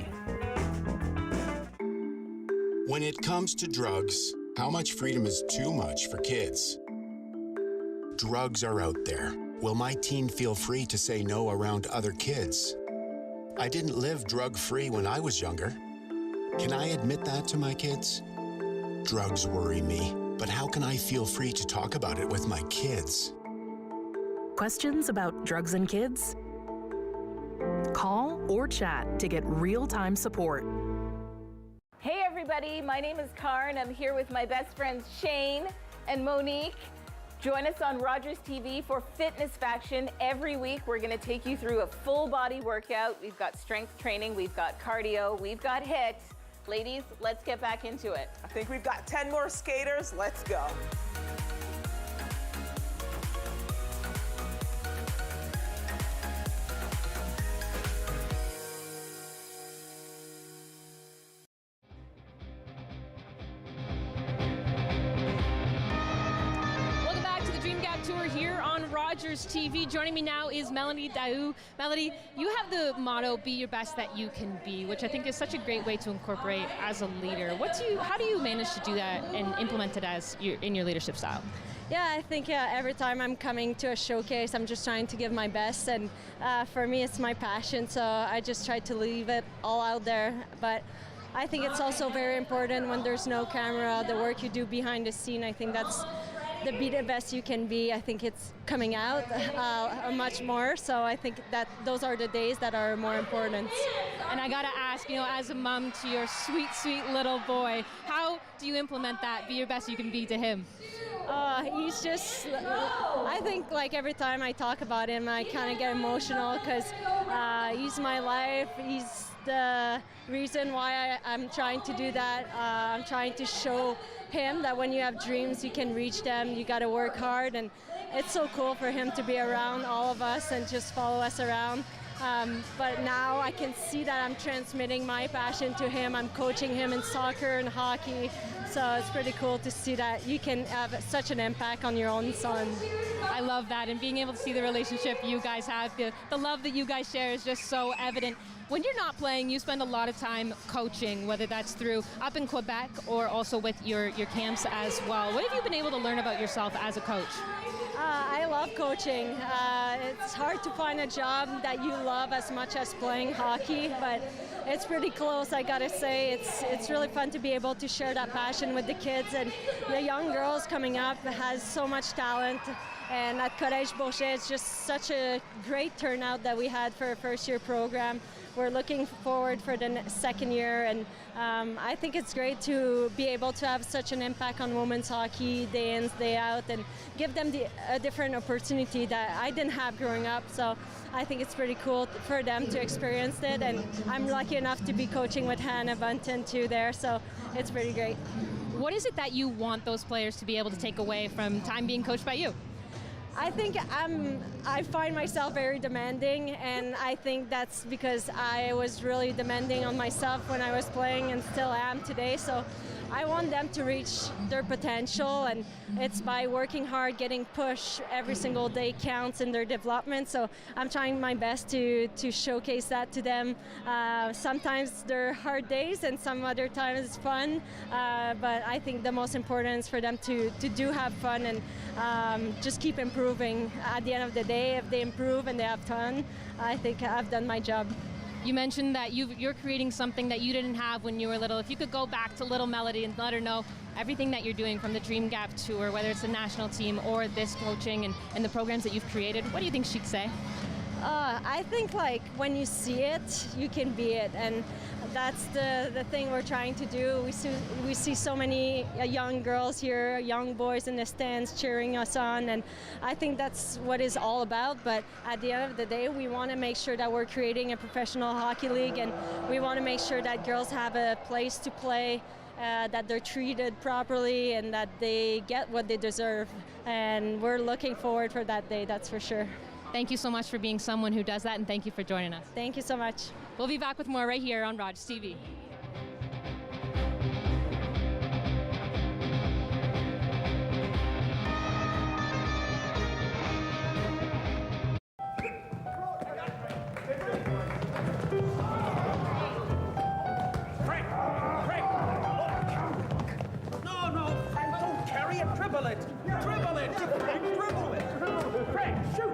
When it comes to drugs, how much freedom is too much for kids? Drugs are out there. Will my teen feel free to say no around other kids? I didn't live drug-free when I was younger. Can I admit that to my kids? Drugs worry me, but how can I feel free to talk about it with my kids? Questions about drugs and kids? Call or chat to get real-time support. Hey everybody, my name is Karen. I'm here with my best friends Shane and Monique. Join us on Rogers TV for Fitness Faction. Every week we're going to take you through a full body workout. We've got strength training, we've got cardio, we've got HIIT. Ladies, let's get back into it. I think we've got 10 more skaters. Let's go. Here on Rogers TV. Joining me now is Melanie Daou. Melody, you have the motto, be your best that you can be, which I think is such a great way to incorporate as a leader. How do you manage to do that and implement it in your leadership style? Yeah, I think every time I'm coming to a showcase, I'm just trying to give my best, and for me it's my passion, so I just try to leave it all out there. But I think it's also very important when there's no camera, the work you do behind the scene. I think that's the be the best you can be. I think it's coming out much more, so I think that those are the days that are more important. And I gotta ask, as a mom to your sweet, sweet little boy, how do you implement that, be your best you can be, to him? He's just, I think like every time I talk about him, I kind of get emotional because he's my life. He's the reason why I'm trying to do that. I'm trying to show him that when you have dreams, you can reach them. You got to work hard, and it's so cool for him to be around all of us and just follow us around. But now I can see that I'm transmitting my passion to him. I'm coaching him in soccer and hockey, so it's pretty cool to see that you can have such an impact on your own son. I love that, and being able to see the relationship you guys have, the love that you guys share is just so evident. When you're not playing, you spend a lot of time coaching, whether that's through up in Quebec or also with your camps as well. What have you been able to learn about yourself as a coach? I love coaching. It's hard to find a job that you love as much as playing hockey, but it's pretty close, I gotta say. It's really fun to be able to share that passion with the kids, and the young girls coming up has so much talent. And at Collège Beauchet, it's just such a great turnout that we had for a first-year program. We're looking forward for the second year, and I think it's great to be able to have such an impact on women's hockey day in, day out, and give them a different opportunity that I didn't have growing up. So I think it's pretty cool for them to experience it, and I'm lucky enough to be coaching with Hannah Bunton too there, so it's pretty great. What is it that you want those players to be able to take away from time being coached by you? I think I find myself very demanding, and I think that's because I was really demanding on myself when I was playing and still am today. So I want them to reach their potential, and it's by working hard, getting pushed every single day counts in their development. So I'm trying my best to showcase that to them. Sometimes they're hard days and some other times it's fun, but I think the most important is for them to do have fun and just keep improving. At the end of the day, if they improve and they have fun, I think I've done my job. You mentioned that you're creating something that you didn't have when you were little. If you could go back to little Melody and let her know everything that you're doing from the Dream Gap Tour, whether it's the national team or this coaching and the programs that you've created, what do you think she'd say? I think like when you see it, you can be it, and that's the thing we're trying to do. We see so many young girls here, young boys in the stands cheering us on, and I think that's what it's all about. But at the end of the day, we want to make sure that we're creating a professional hockey league, and we want to make sure that girls have a place to play, that they're treated properly, and that they get what they deserve. And we're looking forward for that day, that's for sure. Thank you so much for being someone who does that, and thank you for joining us. Thank you so much. We'll be back with more right here on Rogers TV. No, Frank, don't carry it. Dribble it. Dribble it. Frank, dribble it. Frank, shoot.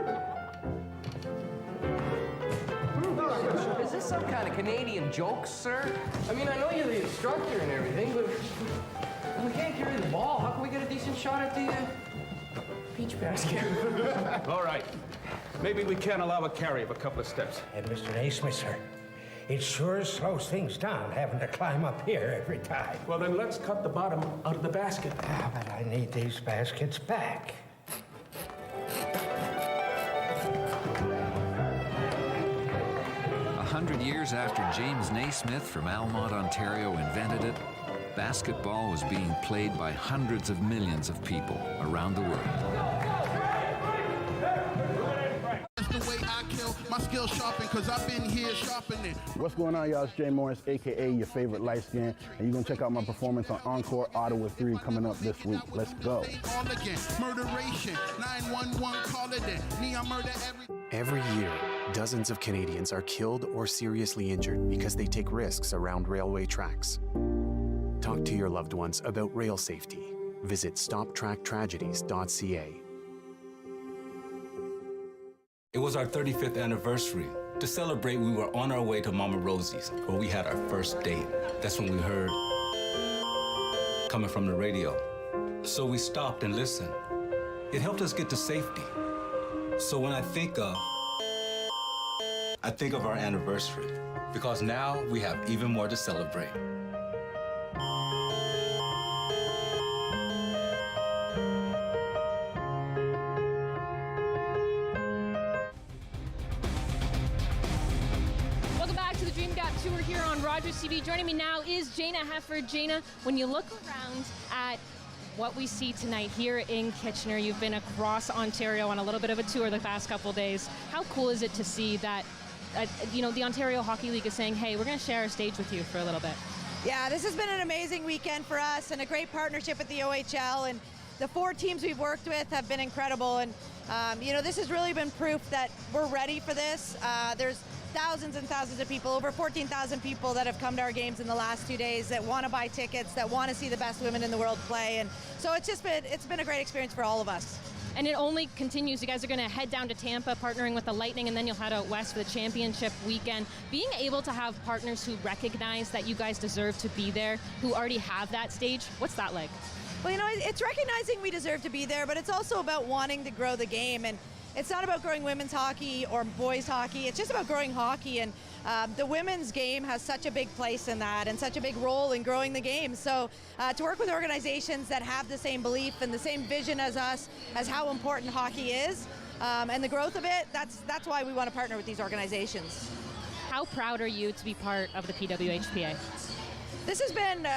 Is this some kind of Canadian joke, sir? I mean, I know you're the instructor and everything, but we can't carry the ball. How can we get a decent shot at the peach basket? All right. Maybe we can allow a carry of a couple of steps. And Mr. Naismith, sir, it sure slows things down having to climb up here every time. Well, then let's cut the bottom out of the basket. Ah, but I need these baskets back. 100 years after James Naismith from Almont, Ontario invented it, basketball was being played by hundreds of millions of people around the world. That's the way I kill my skill sharpen, because I've been here sharpening. What's going on, y'all? It's Jay Morris, a.k.a. your favorite light skin, and you're going to check out my performance on Encore Ottawa 3 coming up this week. Let's go. All again, murderation, 911, call it in. Me, I murder Every year, dozens of Canadians are killed or seriously injured because they take risks around railway tracks. Talk to your loved ones about rail safety. Visit stoptracktragedies.ca. It was our 35th anniversary. To celebrate, we were on our way to Mama Rosie's, where we had our first date. That's when we heard coming from the radio. So we stopped and listened. It helped us get to safety. So when I think of our anniversary, because now we have even more to celebrate. Welcome back to the Dream Gap Tour here on Rogers TV. Joining me now is Jayna Hefford. Jayna, when you look around at what we see tonight here in Kitchener, you've been across Ontario on a little bit of a tour the past couple days. How cool is it to see that, the Ontario Hockey League is saying, hey, we're going to share our stage with you for a little bit? Yeah, this has been an amazing weekend for us and a great partnership with the OHL, and the 4 teams we've worked with have been incredible, and this has really been proof that we're ready for this. There's thousands and thousands of people, over 14,000 people that have come to our games in the last 2 days that want to buy tickets, that want to see the best women in the world play, and so it's been a great experience for all of us. And it only continues. You guys are going to head down to Tampa, partnering with the Lightning, and then you'll head out west for the championship weekend. Being able to have partners who recognize that you guys deserve to be there, who already have that stage, what's that like? Well, it's recognizing we deserve to be there, but it's also about wanting to grow the game. And it's not about growing women's hockey or boys hockey. It's just about growing hockey. And the women's game has such a big place in that and such a big role in growing the game. So to work with organizations that have the same belief and the same vision as us as how important hockey is and the growth of it, that's why we want to partner with these organizations. How proud are you to be part of the PWHPA? This has been,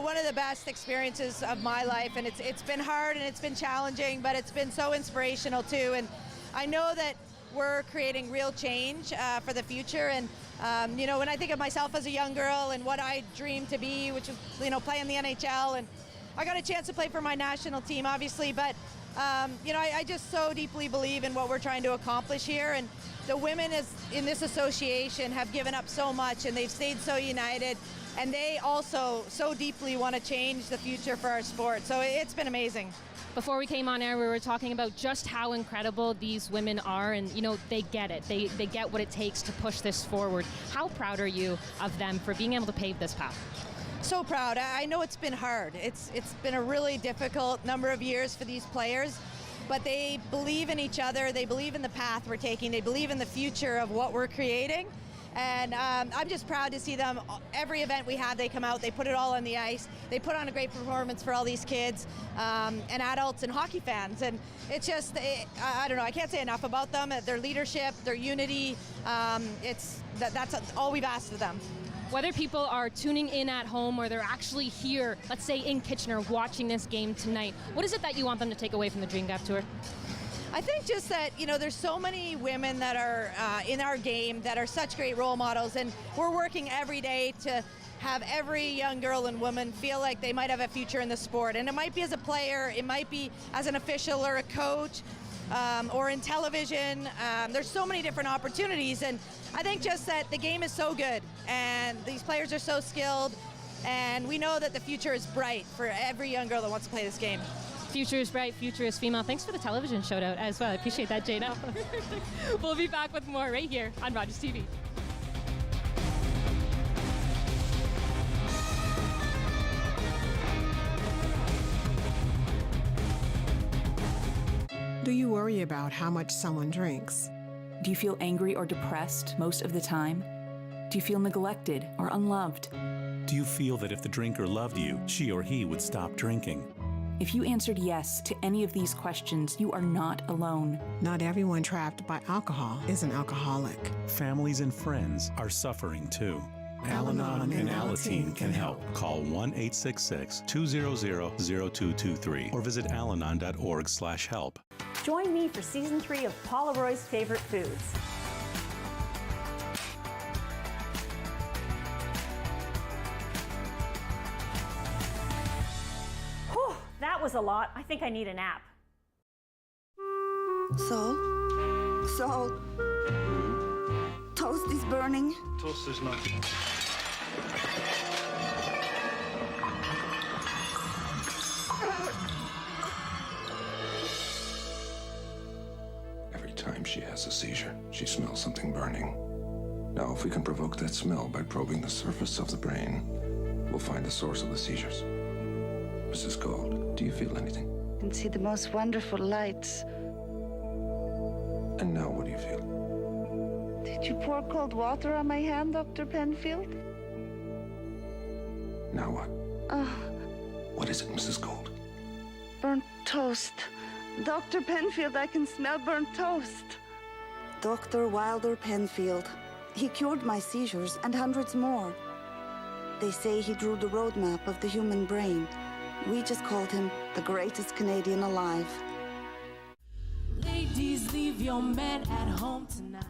one of the best experiences of my life, and it's been hard and it's been challenging, but it's been so inspirational too. And I know that we're creating real change for the future. And when I think of myself as a young girl and what I dreamed to be, which was play in the NHL, and I got a chance to play for my national team, obviously, but I just so deeply believe in what we're trying to accomplish here. And the women in this association have given up so much, and they've stayed so united. And they also so deeply want to change the future for our sport. So it's been amazing. Before we came on air, we were talking about just how incredible these women are, and they get it. They get what it takes to push this forward. How proud are you of them for being able to pave this path? So proud. I know it's been hard. It's been a really difficult number of years for these players. but they believe in each other, they believe in the path we're taking, they believe in the future of what we're creating. And I'm just proud to see them. Every event we have, they come out, they put it all on the ice. They put on a great performance for all these kids and adults and hockey fans. And it's just, I don't know, I can't say enough about them, their leadership, their unity. That's all we've asked of them. Whether people are tuning in at home or they're actually here, let's say in Kitchener, watching this game tonight, what is it that you want them to take away from the Dream Gap Tour? I think just that, there's so many women that are in our game that are such great role models, and we're working every day to have every young girl and woman feel like they might have a future in the sport. And it might be as a player, it might be as an official or a coach, or in television. There's so many different opportunities, and I think just that the game is so good, and these players are so skilled, and we know that the future is bright for every young girl that wants to play this game. Future is bright, future is female. Thanks for the television shout out as well. I appreciate that, Jada. We'll be back with more right here on Rogers TV. Do you worry about how much someone drinks? Do you feel angry or depressed most of the time? Do you feel neglected or unloved? Do you feel that if the drinker loved you, she or he would stop drinking? If you answered yes to any of these questions, you are not alone. Not everyone trapped by alcohol is an alcoholic. Families and friends are suffering too. Al-Anon and Alateen can help. Call 1-866-200-0223 or visit alanon.org/help. Join me for Season 3 of Paula Roy's Favorite Foods. That was a lot. I think I need a nap. Salt. Toast is burning. Toast is not. Every time she has a seizure, she smells something burning. Now, if we can provoke that smell by probing the surface of the brain, we'll find the source of the seizures. Mrs. Gold, do you feel anything? I can see the most wonderful lights. And now what do you feel? Did you pour cold water on my hand, Dr. Penfield? Now what? Oh, What is it, Mrs. Gold? burnt toast. Dr. Penfield, I can smell burnt toast. Dr. Wilder Penfield. He cured my seizures and hundreds more. They say he drew the roadmap of the human brain. We just called him the greatest Canadian alive. Ladies, leave your man at home tonight.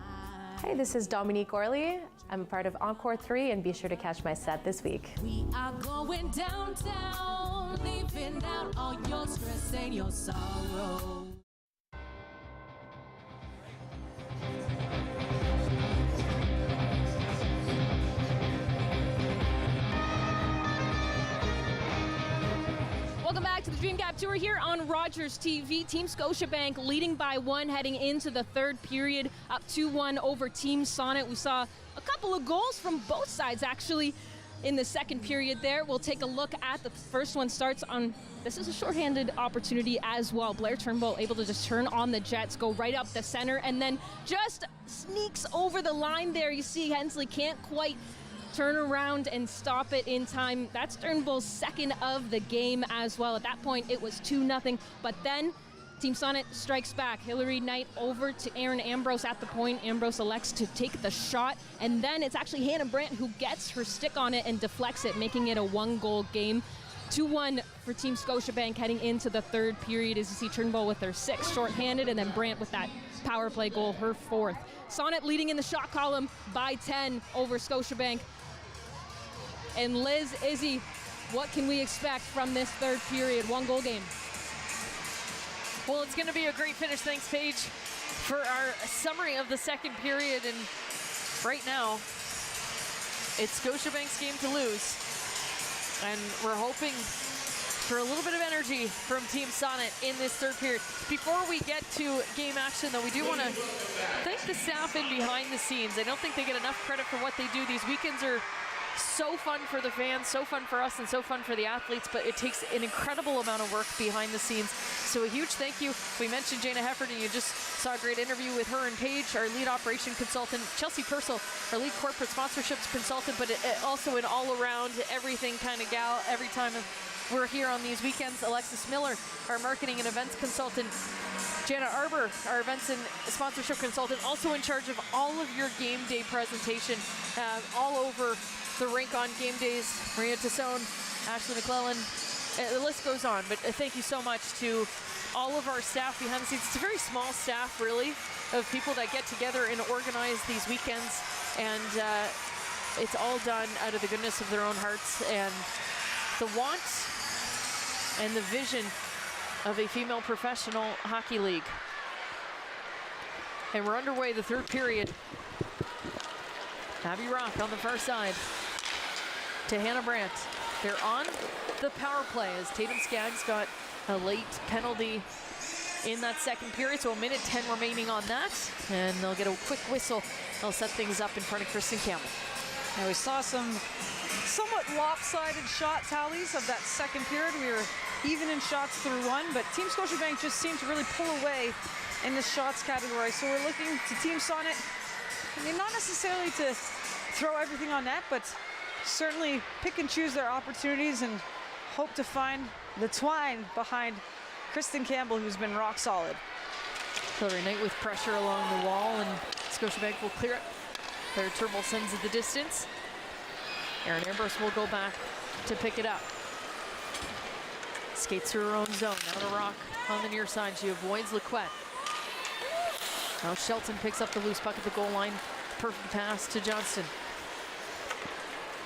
Hey, this is Dominique Orley. I'm part of Encore 3, and be sure to catch my set this week. We are going downtown, leaving out all your stress and your sorrow. Welcome back to the Dream Gap Tour here on Rogers TV. Team Scotiabank leading by 1 heading into the third period, up 2-1 over Team Sonnet. We saw a couple of goals from both sides actually in the second period there. We'll take a look at the first one. Starts on, this is a shorthanded opportunity as well. Blair Turnbull able to just turn on the Jets, go right up the center, and then just sneaks over the line there. You see Hensley can't quite turn around and stop it in time. That's Turnbull's second of the game as well. At that point, it was 2-0, but then Team Sonnet strikes back. Hillary Knight over to Erin Ambrose at the point. Ambrose elects to take the shot, and then it's actually Hannah Brandt who gets her stick on it and deflects it, making it a 1-goal game. 2-1 for Team Scotiabank heading into the third period as you see Turnbull with her 6th shorthanded, and then Brandt with that power play goal, her 4th. Sonnet leading in the shot column by 10 over Scotiabank. And Liz, Izzy, what can we expect from this third period? 1-goal game. Well, it's going to be a great finish. Thanks, Paige, for our summary of the second period. And right now, it's Scotiabank's game to lose. And we're hoping for a little bit of energy from Team Sonnet in this third period. Before we get to game action, though, we do want to thank the staff in behind the scenes. I don't think they get enough credit for what they do. These weekends are So fun for the fans, so fun for us, and so fun for the athletes, but it takes an incredible amount of work behind the scenes. So a huge thank you. We mentioned Jana Heffernan. You just saw a great interview with her and Paige, our lead operation consultant. Chelsea Purcell, our lead corporate sponsorships consultant, but also an all-around everything kind of gal every time we're here on these weekends. Alexis Miller, our marketing and events consultant. Jana Arbor, our events and sponsorship consultant, also in charge of all of your game day presentation, all over the rink on game days. Maria Tassone, Ashley McClellan, the list goes on. But thank you so much to all of our staff behind the scenes. It's a very small staff, really, of people that get together and organize these weekends. And it's all done out of the goodness of their own hearts and the want and the vision of a female professional hockey league. And we're underway, the third period. Abby Rock on the far side to Hannah Brandt. They're on the power play as Tatum Skaggs got a late penalty in that second period, so a minute 10 remaining on that, and they'll get a quick whistle. They'll set things up in front of Kristen Campbell. Now we saw some somewhat lopsided shot tallies of that second period. We were even in shots through one, but Team Scotiabank just seemed to really pull away in the shots category. So we're looking to Team Sonnet, I mean, not necessarily to throw everything on net, but certainly pick and choose their opportunities and hope to find the twine behind Kristen Campbell, who's been rock solid. Hillary Knight with pressure along the wall, and Scotiabank will clear it. Claire Turnbull sends it the distance. Erin Ambrose will go back to pick it up. Skates through her own zone. Now to Rock on the near side. She avoids Lequette. Now Shelton picks up the loose puck at the goal line. Perfect pass to Johnston.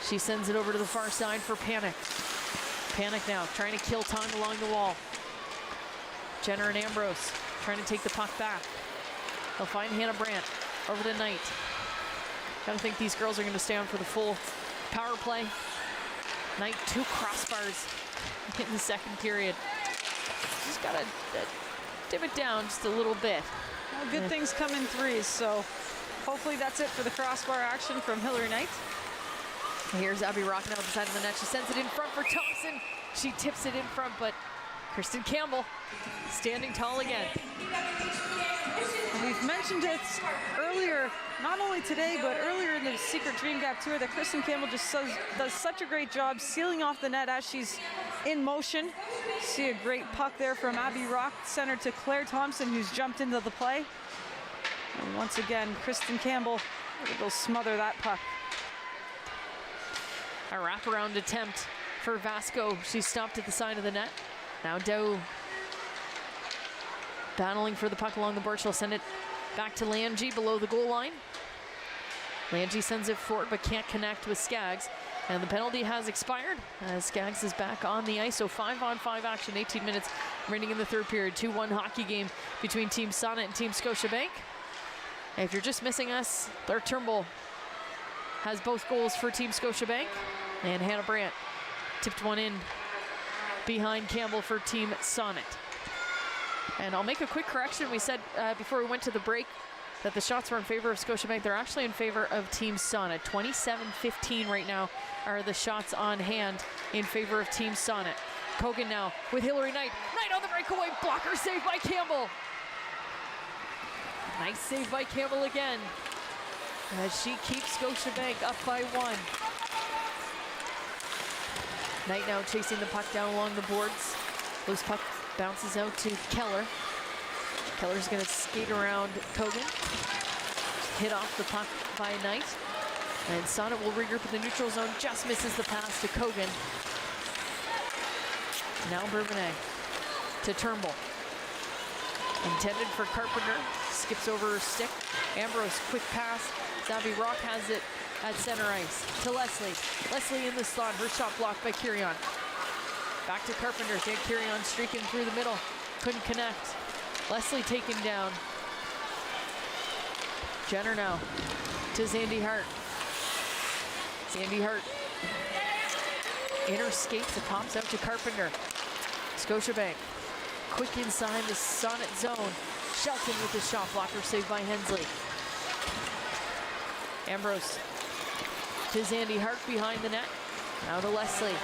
She sends it over to the far side for Panic. Panic now trying to kill time along the wall. Jenner and Ambrose trying to take the puck back. They'll find Hannah Brandt over to Knight. Gotta think these girls are gonna stay on for the full power play. Knight 2 crossbars in the second period. Just gotta dim it down just a little bit. Well, good things come in threes, so hopefully that's it for the crossbar action from Hillary Knight. Here's Abby Rock now at the side of the net. She sends it in front for Thompson. She tips it in front, but Kristen Campbell standing tall again. We've mentioned it earlier, not only today, but earlier in the Secret Dream Gap Tour, that Kristen Campbell just does such a great job sealing off the net as she's in motion. See a great puck there from Abby Rock, centered to Claire Thompson, who's jumped into the play. And once again, Kristen Campbell will smother that puck. A wraparound attempt for Vasco. She's stopped at the side of the net. Now Doe battling for the puck along the board. She'll send it back to Lange below the goal line. Lange sends it forward but can't connect with Skaggs. And the penalty has expired as Skaggs is back on the ice. So 5-on-5 action, 18 minutes remaining in the third period. 2-1 hockey game between Team Sonnet and Team Scotiabank. And if you're just missing us, Claire Turnbull has both goals for Team Scotiabank. And Hannah Brandt tipped one in behind Campbell for Team Sonnet. And I'll make a quick correction. We said before we went to the break that the shots were in favor of Scotiabank. They're actually in favor of Team Sonnet. 27-15 right now are the shots on hand in favor of Team Sonnet. Kogan now with Hillary Knight. Knight on the breakaway. Blocker save by Campbell. Nice save by Campbell again, as she keeps Scotiabank up by 1. Knight now chasing the puck down along the boards. Loose puck bounces out to Keller. Keller's gonna skate around Kogan. Hit off the puck by Knight. And Sonnet will regroup in the neutral zone. Just misses the pass to Kogan. Now Bourbonnais to Turnbull. Intended for Carpenter. Skips over her stick. Ambrose, quick pass. Abby Rock has it at center ice to Leslie. Leslie in the slot. Her shot blocked by Kirion. Back to Carpenter. Dan Kirion streaking through the middle. Couldn't connect. Leslie taken down. Jenner now to Zandy Hart. Zandy Hart. Inner skates. It pops out to Carpenter. Scotiabank. Quick inside the Sonnet zone. Shelton with the shot blocker saved by Hensley. Ambrose to Zandy Hart behind the net. Now to Leslie.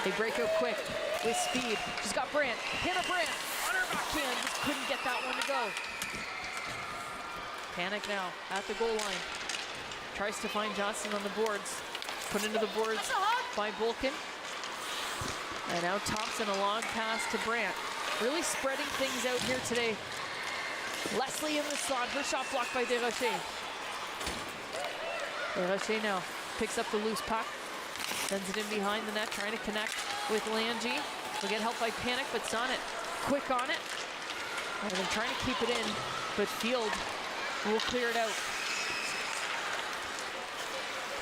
They break out quick with speed. She's got Brandt. Hannah Brandt on her backhand. Just couldn't get that one to go. Panic now at the goal line. Tries to find Johnson on the boards. Put into the boards by Bolkin. And now Thompson, a long pass to Brandt. Really spreading things out here today. Leslie in the slot. Her shot blocked by Desrochers. Desrochers now picks up the loose puck. Sends it in behind the net, trying to connect with Lange. Will get help by Panic, but Sonnet quick on it. And they're trying to keep it in, but Field will clear it out.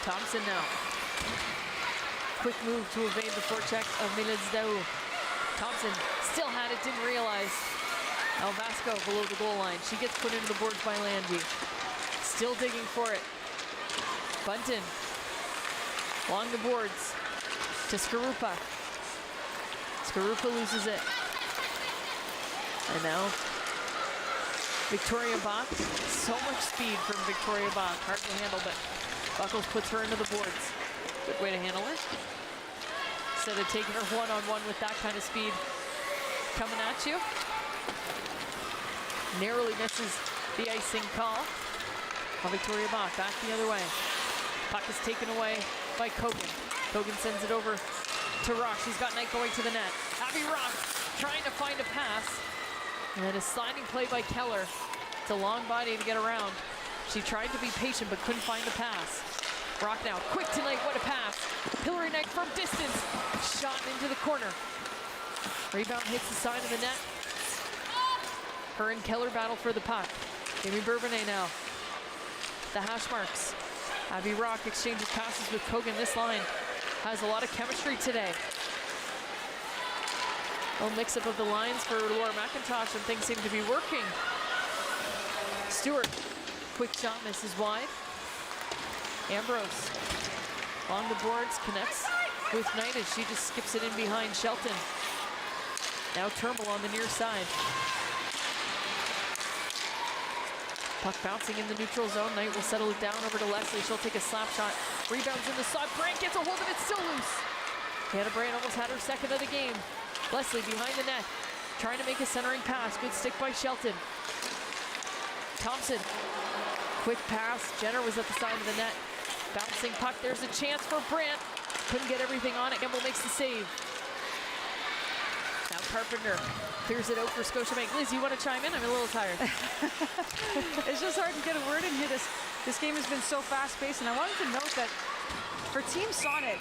Thompson now. Quick move to evade the forecheck of Milezdau. Thompson still had it, didn't realize. Now Vasco below the goal line. She gets put into the boards by Lange. Still digging for it. Bunton along the boards to Skarupa. Skarupa loses it. And now Victoria Bach. So much speed from Victoria Bach. Hard to handle, but Buckles puts her into the boards. Good way to handle it. Instead of taking her one-on-one with that kind of speed coming at you. Narrowly misses the icing call. Well, Victoria Bach back the other way. Puck is taken away by Kogan. Kogan sends it over to Rock. She's got Knight going to the net. Abby Rock trying to find a pass. And then a sliding play by Keller. It's a long body to get around. She tried to be patient but couldn't find the pass. Rock now, quick to Knight, what a pass. Hillary Knight from distance, shot into the corner. Rebound hits the side of the net. Her and Keller battle for the puck. Amy Bourbonnais now. The hash marks. Abby Rock exchanges passes with Kogan. This line has a lot of chemistry today. A little mix-up of the lines for Laura McIntosh, and things seem to be working. Stewart, quick shot, misses wide. Ambrose on the boards, connects with Knight as she just skips it in behind Shelton. Now Turnbull on the near side. Puck bouncing in the neutral zone. Knight will settle it down over to Leslie. She'll take a slap shot. Rebounds in the slot. Brandt gets a hold of it, still loose. Hannah Brandt almost had her second of the game. Leslie behind the net, trying to make a centering pass. Good stick by Shelton. Thompson, quick pass. Jenner was at the side of the net. Bouncing puck, there's a chance for Brandt. Couldn't get everything on it. Gamble makes the save. Now Carpenter clears it out for Scotiabank. Liz, you want to chime in? I'm a little tired. It's just hard to get a word in here. This game has been so fast-paced, and I wanted to note that for Team Sonnet,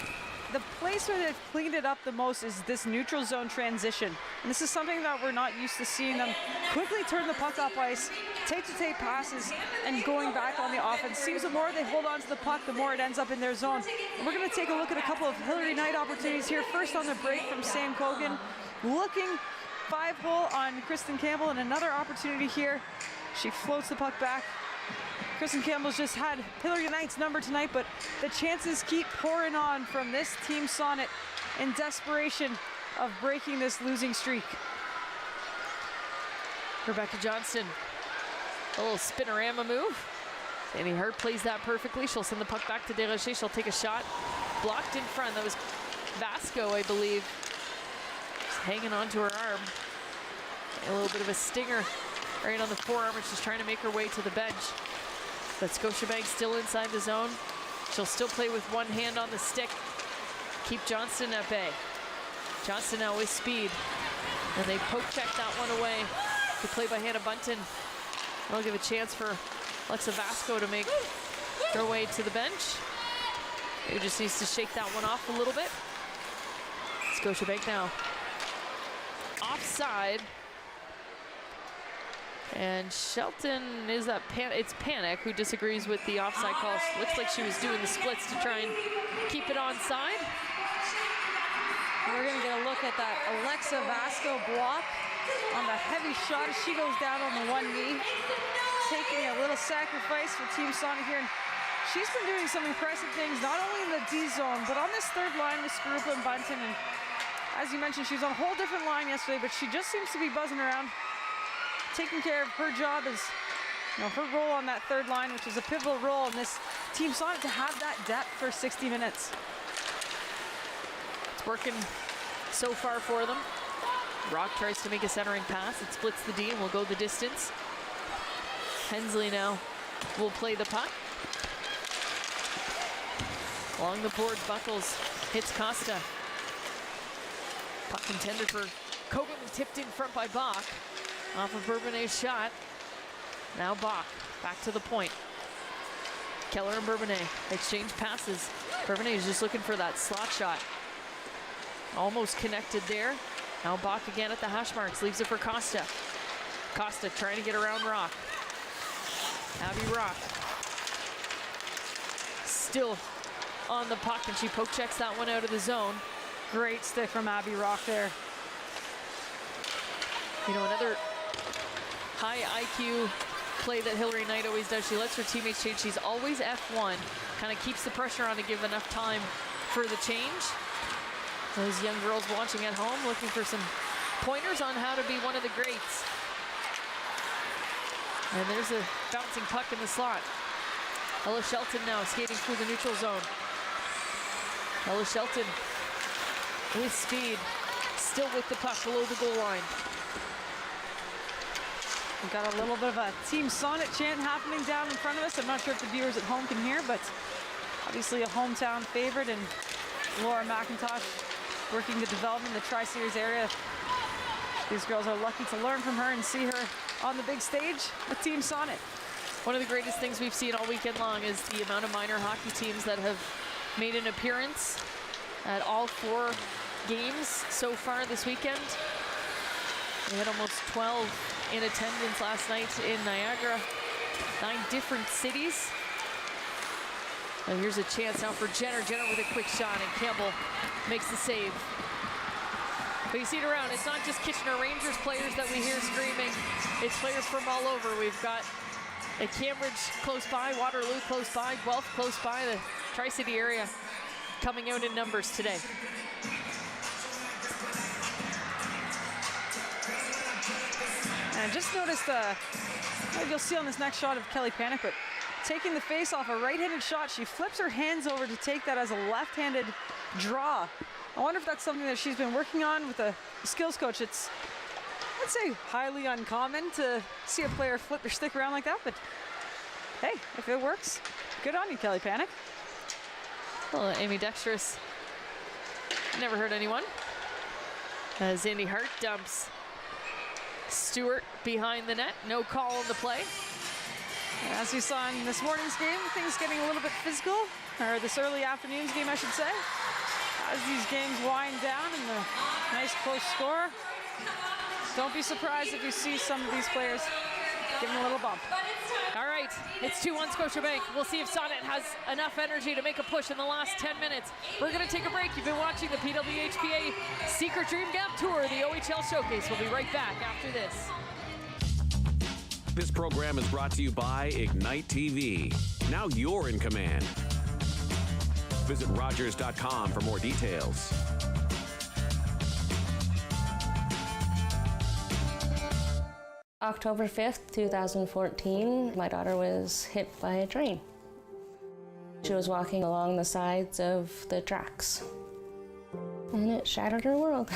the place where they've cleaned it up the most is this neutral zone transition. And this is something that we're not used to seeing them quickly turn the puck up ice, take-to-take passes, and going back on the offense. Seems the more they hold on to the puck, the more it ends up in their zone. And we're going to take a look at a couple of Hillary Knight opportunities here. First on the break from Sam Kogan, looking 5-hole on Kristen Campbell, and another opportunity here. She floats the puck back. Kristen Campbell's just had Hillary Knight's number tonight, but the chances keep pouring on from this Team Sonnet in desperation of breaking this losing streak. Rebecca Johnston, a little spinorama move. Sandy Hart plays that perfectly. She'll send the puck back to Desrochers. She'll take a shot. Blocked in front. That was Vasco, I believe. Just hanging onto her arm. A little bit of a stinger right on the forearm, and she's trying to make her way to the bench. But Scotiabank still inside the zone. She'll still play with one hand on the stick. Keep Johnston at bay. Johnston now with speed. And they poke check that one away. Good play by Hannah Bunton. That'll give a chance for Alexa Vasco to make her way to the bench. Maybe just needs to shake that one off a little bit. Scotiabank now offside. And Shelton is that it's Panic who disagrees with the offside call. Looks like she was doing the splits to try and keep it onside. We're going to get a look at that Alexa Vasco block on the heavy shot as she goes down on the one knee, taking a little sacrifice for Team Sonnet here. And she's been doing some impressive things, not only in the D zone, but on this third line with Skarupa and Bunton. And as you mentioned, she was on a whole different line yesterday, but she just seems to be buzzing around, taking care of her job as You know, her role on that third line, which is a pivotal role in this Team Sonnet, to have that depth for 60 minutes. It's working so far for them. Rock tries to make a centering pass. It splits the D and will go the distance. Hensley now will play the puck. Along the board, Buckles hits Costa. Puck intended for Kogan, tipped in front by Bach. Off of Bourbonnet's shot. Now Bach, back to the point. Keller and Bourbonnet exchange passes. Bourbonnet is just looking for that slot shot. Almost connected there. Now Bach again at the hash marks, leaves it for Costa. Costa trying to get around Rock. Abby Rock still on the puck, and she poke checks that one out of the zone. Great stick from Abby Rock there. You know, another high IQ play that Hillary Knight always does. She lets her teammates change. She's always F1, kind of keeps the pressure on to give enough time for the change. Those young girls watching at home looking for some pointers on how to be one of the greats. And there's a bouncing puck in the slot. Ella Shelton now skating through the neutral zone. Ella Shelton with speed, still with the puck below the goal line. We've got a little bit of a Team Sonnet chant happening down in front of us. I'm not sure if the viewers at home can hear, but obviously a hometown favorite, and Laura McIntosh working the development in the Tri-Series area. These girls are lucky to learn from her and see her on the big stage with Team Sonnet. One of the greatest things we've seen all weekend long is the amount of minor hockey teams that have made an appearance at all 4 games so far this weekend. We had almost 12 in attendance last night in Niagara, 9 different cities. And here's a chance now for Jenner. Jenner with a quick shot, and Campbell makes the save. But you see it around, it's not just Kitchener Rangers players that we hear screaming, it's players from all over. We've got a Cambridge close by, Waterloo close by, Guelph close by, the Tri-City area coming out in numbers today. And just noticed, maybe you'll see on this next shot of Kelly Panic, but taking the face off a right-handed shot, she flips her hands over to take that as a left-handed draw. I wonder if that's something that she's been working on with a skills coach. It's, I'd say, highly uncommon to see a player flip their stick around like that, but hey, if it works, good on you, Kelly Panic. Well, Amy Dexterous never hurt anyone. As Andy Hart dumps Stewart behind the net, no call on the play. As we saw in this morning's game, things getting a little bit physical, or this early afternoon's game, I should say. As these games wind down and the nice close score, don't be surprised if you see some of these players give them a little bump. All right, it's 2-1 Scotiabank. We'll see if Sonnet has enough energy to make a push in the last 10 minutes. We're gonna take a break. You've been watching the PWHPA Secret Dream Gap Tour, the OHL Showcase. We'll be right back after this. This program is brought to you by Ignite TV. Now you're in command. Visit Rogers.com for more details. October 5th, 2014, my daughter was hit by a train. She was walking along the sides of the tracks, and it shattered her world.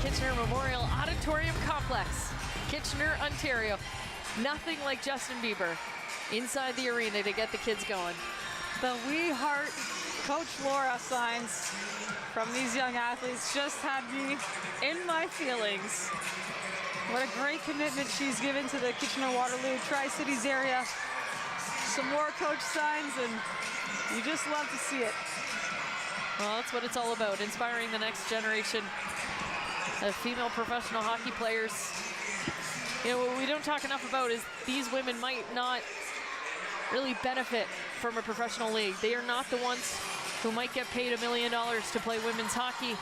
Kitchener Memorial Auditorium Complex, Kitchener, Ontario. Nothing like Justin Bieber inside the arena to get the kids going. The We Heart Coach Laura signs from these young athletes just had me in my feelings. What a great commitment she's given to the Kitchener-Waterloo Tri-Cities area. Some more coach signs, and you just love to see it. Well, that's what it's all about, inspiring the next generation of female professional hockey players. You know, what we don't talk enough about is these women might not really benefit from a professional league. They are not the ones who might get paid $1 million to play women's hockey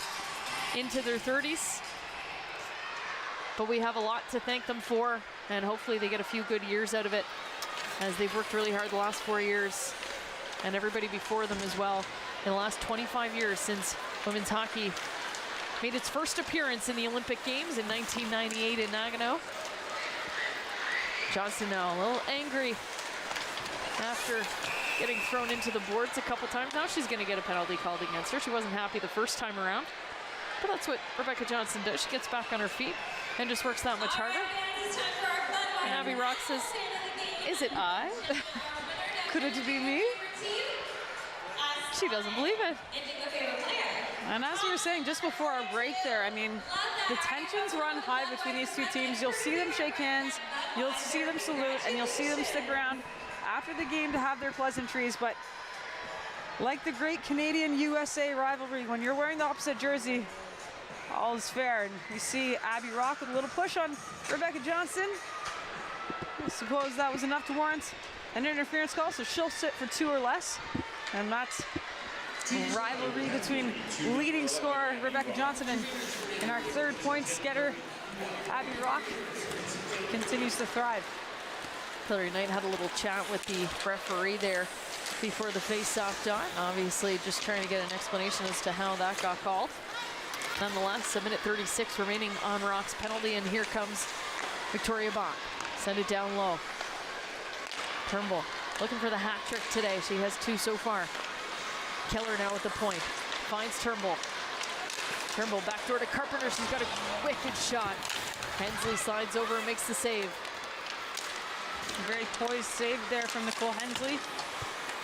into their 30s. But we have a lot to thank them for, and hopefully they get a few good years out of it, as they've worked really hard the last 4 years, and everybody before them as well, in the last 25 years since women's hockey made its first appearance in the Olympic Games in 1998 in Nagano. Johnston now a little angry after getting thrown into the boards a couple times. Now she's going to get a penalty called against her. She wasn't happy the first time around, but that's what Rebecca Johnston does. She gets back on her feet and just works that much harder. And Abby Rock says, "Is it I? Could it be me?" She doesn't believe it. And as we were saying just before our break there, I mean, the tensions run high between these two teams. You'll see them shake hands, you'll see them salute, and you'll see them stick around after the game to have their pleasantries. But like the great Canadian-USA rivalry, when you're wearing the opposite jersey, all is fair. And we see Abby Rock with a little push on Rebecca Johnston. I suppose that was enough to warrant an interference call, so she'll sit for 2 or less. And that's rivalry between leading scorer Rebecca Johnston and our third points getter Abby Rock continues to thrive. Hillary Knight had a little chat with the referee there before the face-off dot. Obviously just trying to get an explanation as to how that got called. Nonetheless, 1:36 remaining on Rock's penalty, and here comes Victoria Bach. Send it down low. Turnbull looking for the hat trick today. She has 2 so far. Keller now at the point. Finds Turnbull. Turnbull backdoor to Carpenter. She's got a wicked shot. Hensley slides over and makes the save. A very poised save there from Nicole Hensley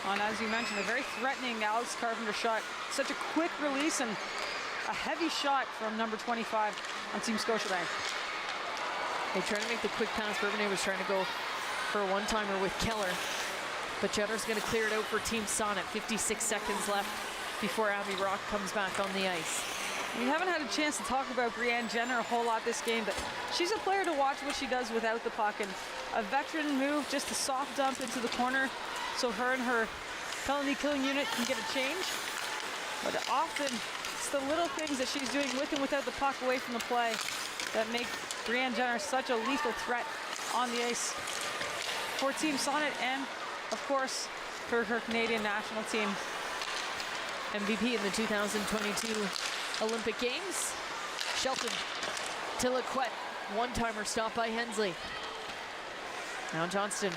on, as you mentioned, a very threatening Alex Carpenter shot. Such a quick release and a heavy shot from number 25 on Team Scotiabank. They tried to make the quick pass. Bourbonnais was trying to go for a one-timer with Keller, but Jenner's going to clear it out for Team Sonnet. 56 seconds left before Abby Rock comes back on the ice. We haven't had a chance to talk about Brianne Jenner a whole lot this game, but she's a player to watch what she does without the puck. And a veteran move, just a soft dump into the corner, so her and her penalty killing unit can get a change. But often, it's the little things that she's doing with and without the puck away from the play that make Brianne Jenner such a lethal threat on the ice for Team Sonnet and, of course, for her Canadian national team. MVP in the 2022 Olympic Games. Shelton to Lequette. One-timer stop by Hensley. Now Johnston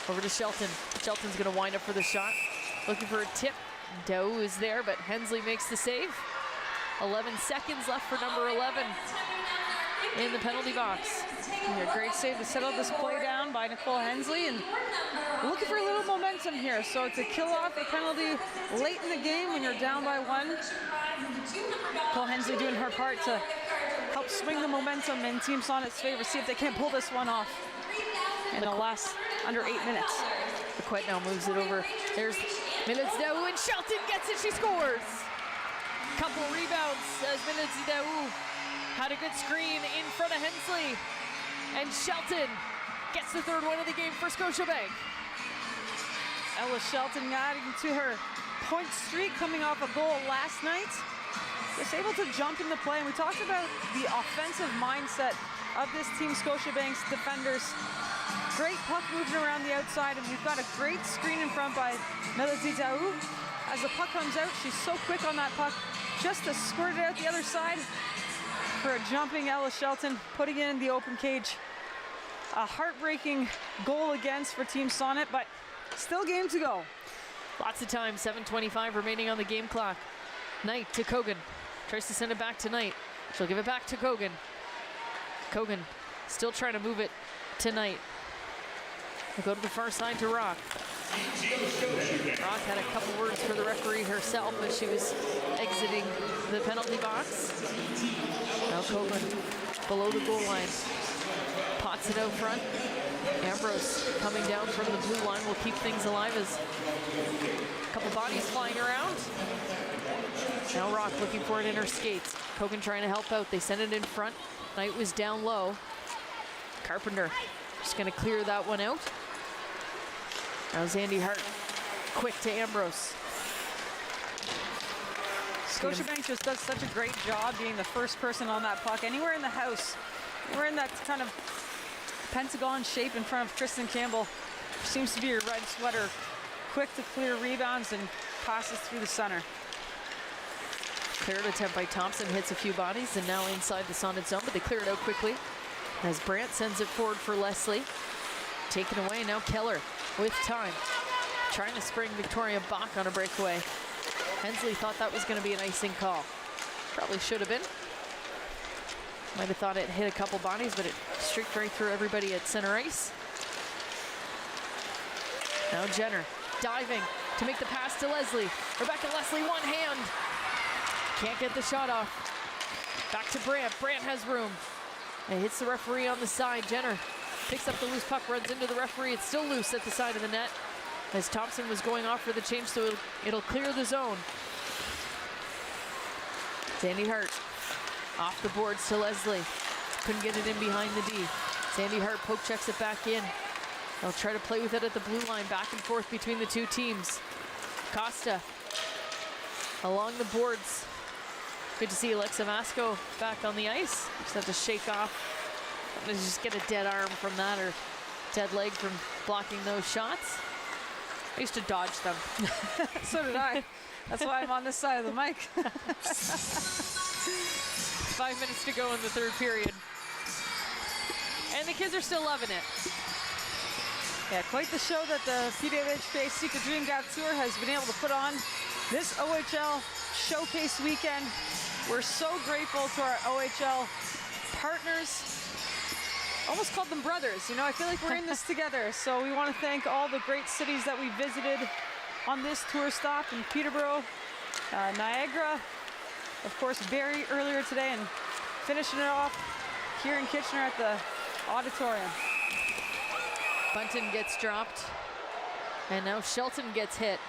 over to Shelton. Shelton's going to wind up for the shot. Looking for a tip. Doe is there, but Hensley makes the save. 11 seconds left for number 11 in the penalty box. Yeah, great save to settle this play down by Nicole Hensley, and looking for a little momentum here. So to kill off a penalty late in the game when you're down by 1. Nicole Hensley doing her part to help swing the momentum in Team Sonnet's favor. See if they can't pull this one off in the last under 8 minutes. Lequette now moves it over. There's Militz-Daou, and Shelton gets it. She scores. Couple rebounds as Militz-Daou had a good screen in front of Hensley. And Shelton gets the third one of the game for Scotiabank. Ella Shelton adding to her point streak coming off a goal last night. Just able to jump in the play. And we talked about the offensive mindset of this Team Scotiabank's defenders. Great puck movement around the outside, and we've got a great screen in front by Militz-Daou. As the puck comes out, she's so quick on that puck just to squirt it out the other side for a jumping Ella Shelton, putting it in the open cage. A heartbreaking goal against for Team Sonnet, but still game to go. Lots of time, 7:25 remaining on the game clock. Knight to Kogan. Tries to send it back to Knight. She'll give it back to Kogan. Kogan still trying to move it to Knight. We'll go to the far side to Rock. Rock had a couple words for the referee herself as she was exiting the penalty box. Now Kogan below the goal line. Pots it out front. Ambrose coming down from the blue line will keep things alive as a couple bodies flying around. Now Rock looking for it in her skates. Kogan trying to help out. They send it in front. Knight was down low. Carpenter just going to clear that one out. Now Zandy Hart quick to Ambrose. Scotiabank just does such a great job being the first person on that puck. Anywhere in the house, we're in that kind of pentagon shape in front of Kristen Campbell. Seems to be a red sweater, quick to clear rebounds and passes through the center. Cleared attempt by Thompson, hits a few bodies, and now inside the Sonnet zone, but they clear it out quickly as Brandt sends it forward for Leslie. Taken away, now Keller with time. Trying to spring Victoria Bach on a breakaway. Hensley thought that was going to be an icing call. Probably should have been. Might have thought it hit a couple bodies, but it streaked right through everybody at center ice. Now Jenner diving to make the pass to Leslie. Rebecca Leslie, one hand. Can't get the shot off. Back to Brandt. Brandt has room. And hits the referee on the side. Jenner picks up the loose puck, runs into the referee. It's still loose at the side of the net as Thompson was going off for the change, so it'll clear the zone. Sandy Hart off the boards to Leslie. Couldn't get it in behind the D. Sandy Hart poke checks it back in. They'll try to play with it at the blue line, back and forth between the two teams. Costa along the boards. Good to see Alexa Vasco back on the ice. Just have to shake off. Just get a dead arm from that or dead leg from blocking those shots. I used to dodge them. So did I. That's why I'm on this side of the mic. 5 minutes to go in the third period. And the kids are still loving it. Yeah, quite the show that the PWHPA Secret Dream Gap Tour has been able to put on this OHL Showcase weekend. We're so grateful to our OHL partners. Almost called them brothers, you know, I feel like we're in this together. So we want to thank all the great cities that we visited on this tour stop in Peterborough, Niagara, of course, Barrie earlier today, and finishing it off here in Kitchener at the auditorium. Bunton gets dropped, and now Shelton gets hit.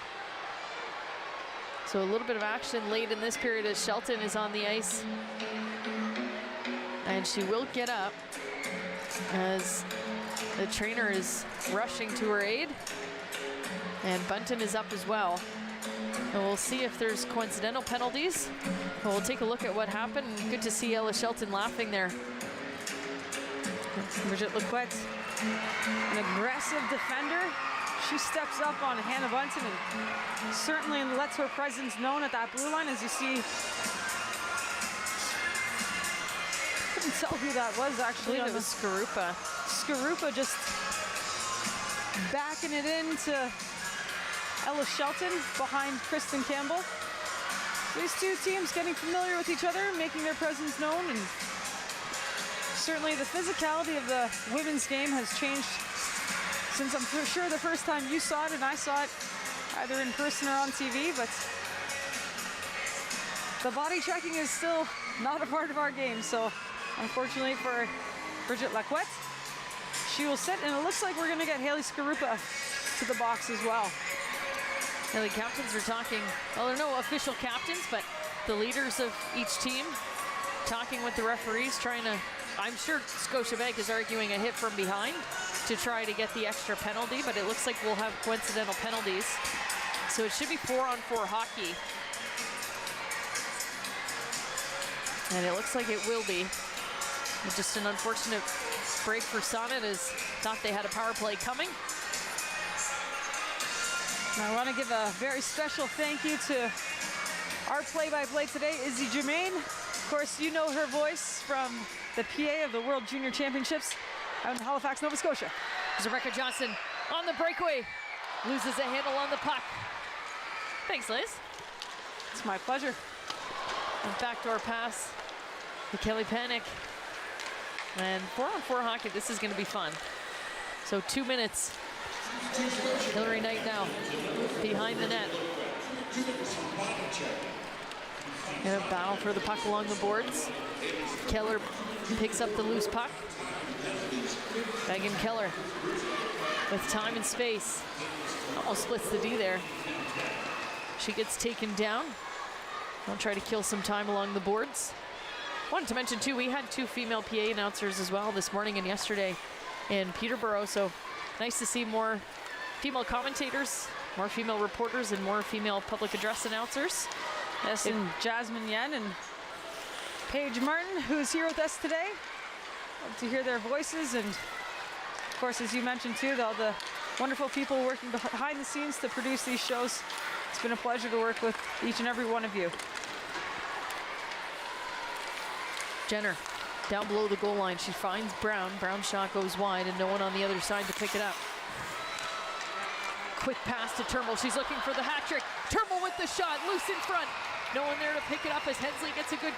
So a little bit of action late in this period as Shelton is on the ice. And she will get up as the trainer is rushing to her aid. And Bunton is up as well. And we'll see if there's coincidental penalties. We'll take a look at what happened. Good to see Ella Shelton laughing there. Bridget Lacquette, an aggressive defender. She steps up on Hannah Bunton and certainly lets her presence known at that blue line. As you see, couldn't tell who that was actually. I believe it was Skarupa. Skarupa just backing it into Ella Shelton behind Kristen Campbell. These two teams getting familiar with each other, making their presence known, and certainly the physicality of the women's game has changed since I'm sure the first time you saw it and I saw it either in person or on TV, but the body checking is still not a part of our game. So unfortunately for Bridget Lacquette, she will sit, and it looks like we're going to get Haley Skarupa to the box as well. Now the captains are talking, well, there are no official captains, but the leaders of each team talking with the referees, trying to, I'm sure Scotiabank is arguing a hit from behind to try to get the extra penalty, but it looks like we'll have coincidental penalties. So it should be 4-on-4 hockey. And it looks like it will be. Just an unfortunate break for Sonnet, as thought they had a power play coming. And I want to give a very special thank you to our play-by-play today, Izzy Germain. Of course, you know her voice from the PA of the World Junior Championships out in Halifax, Nova Scotia. There's Rebecca Johnson on the breakaway. Loses a handle on the puck. Thanks, Liz. It's my pleasure. And backdoor pass to Kelly Panic. And 4-on-4 hockey, this is going to be fun. So 2 minutes. Hillary Knight now behind the net. And a battle for the puck along the boards. Keller picks up the loose puck. Megan Keller with time and space. Almost splits the D there. She gets taken down. I'll try to kill some time along the boards. Wanted to mention too, we had 2 female PA announcers as well this morning and yesterday in Peterborough. So nice to see more female commentators, more female reporters, and more female public address announcers. Yes, and Jasmine Yen and Paige Martin, who's here with us today. Love to hear their voices, and of course, as you mentioned too, all the wonderful people working behind the scenes to produce these shows. It's been a pleasure to work with each and every one of you. Jenner down below the goal line. She finds Brown. Brown's shot goes wide and no one on the other side to pick it up. Quick pass to Turnbull. She's looking for the hat trick. Turnbull with the shot, loose in front. No one there to pick it up as Hensley gets a good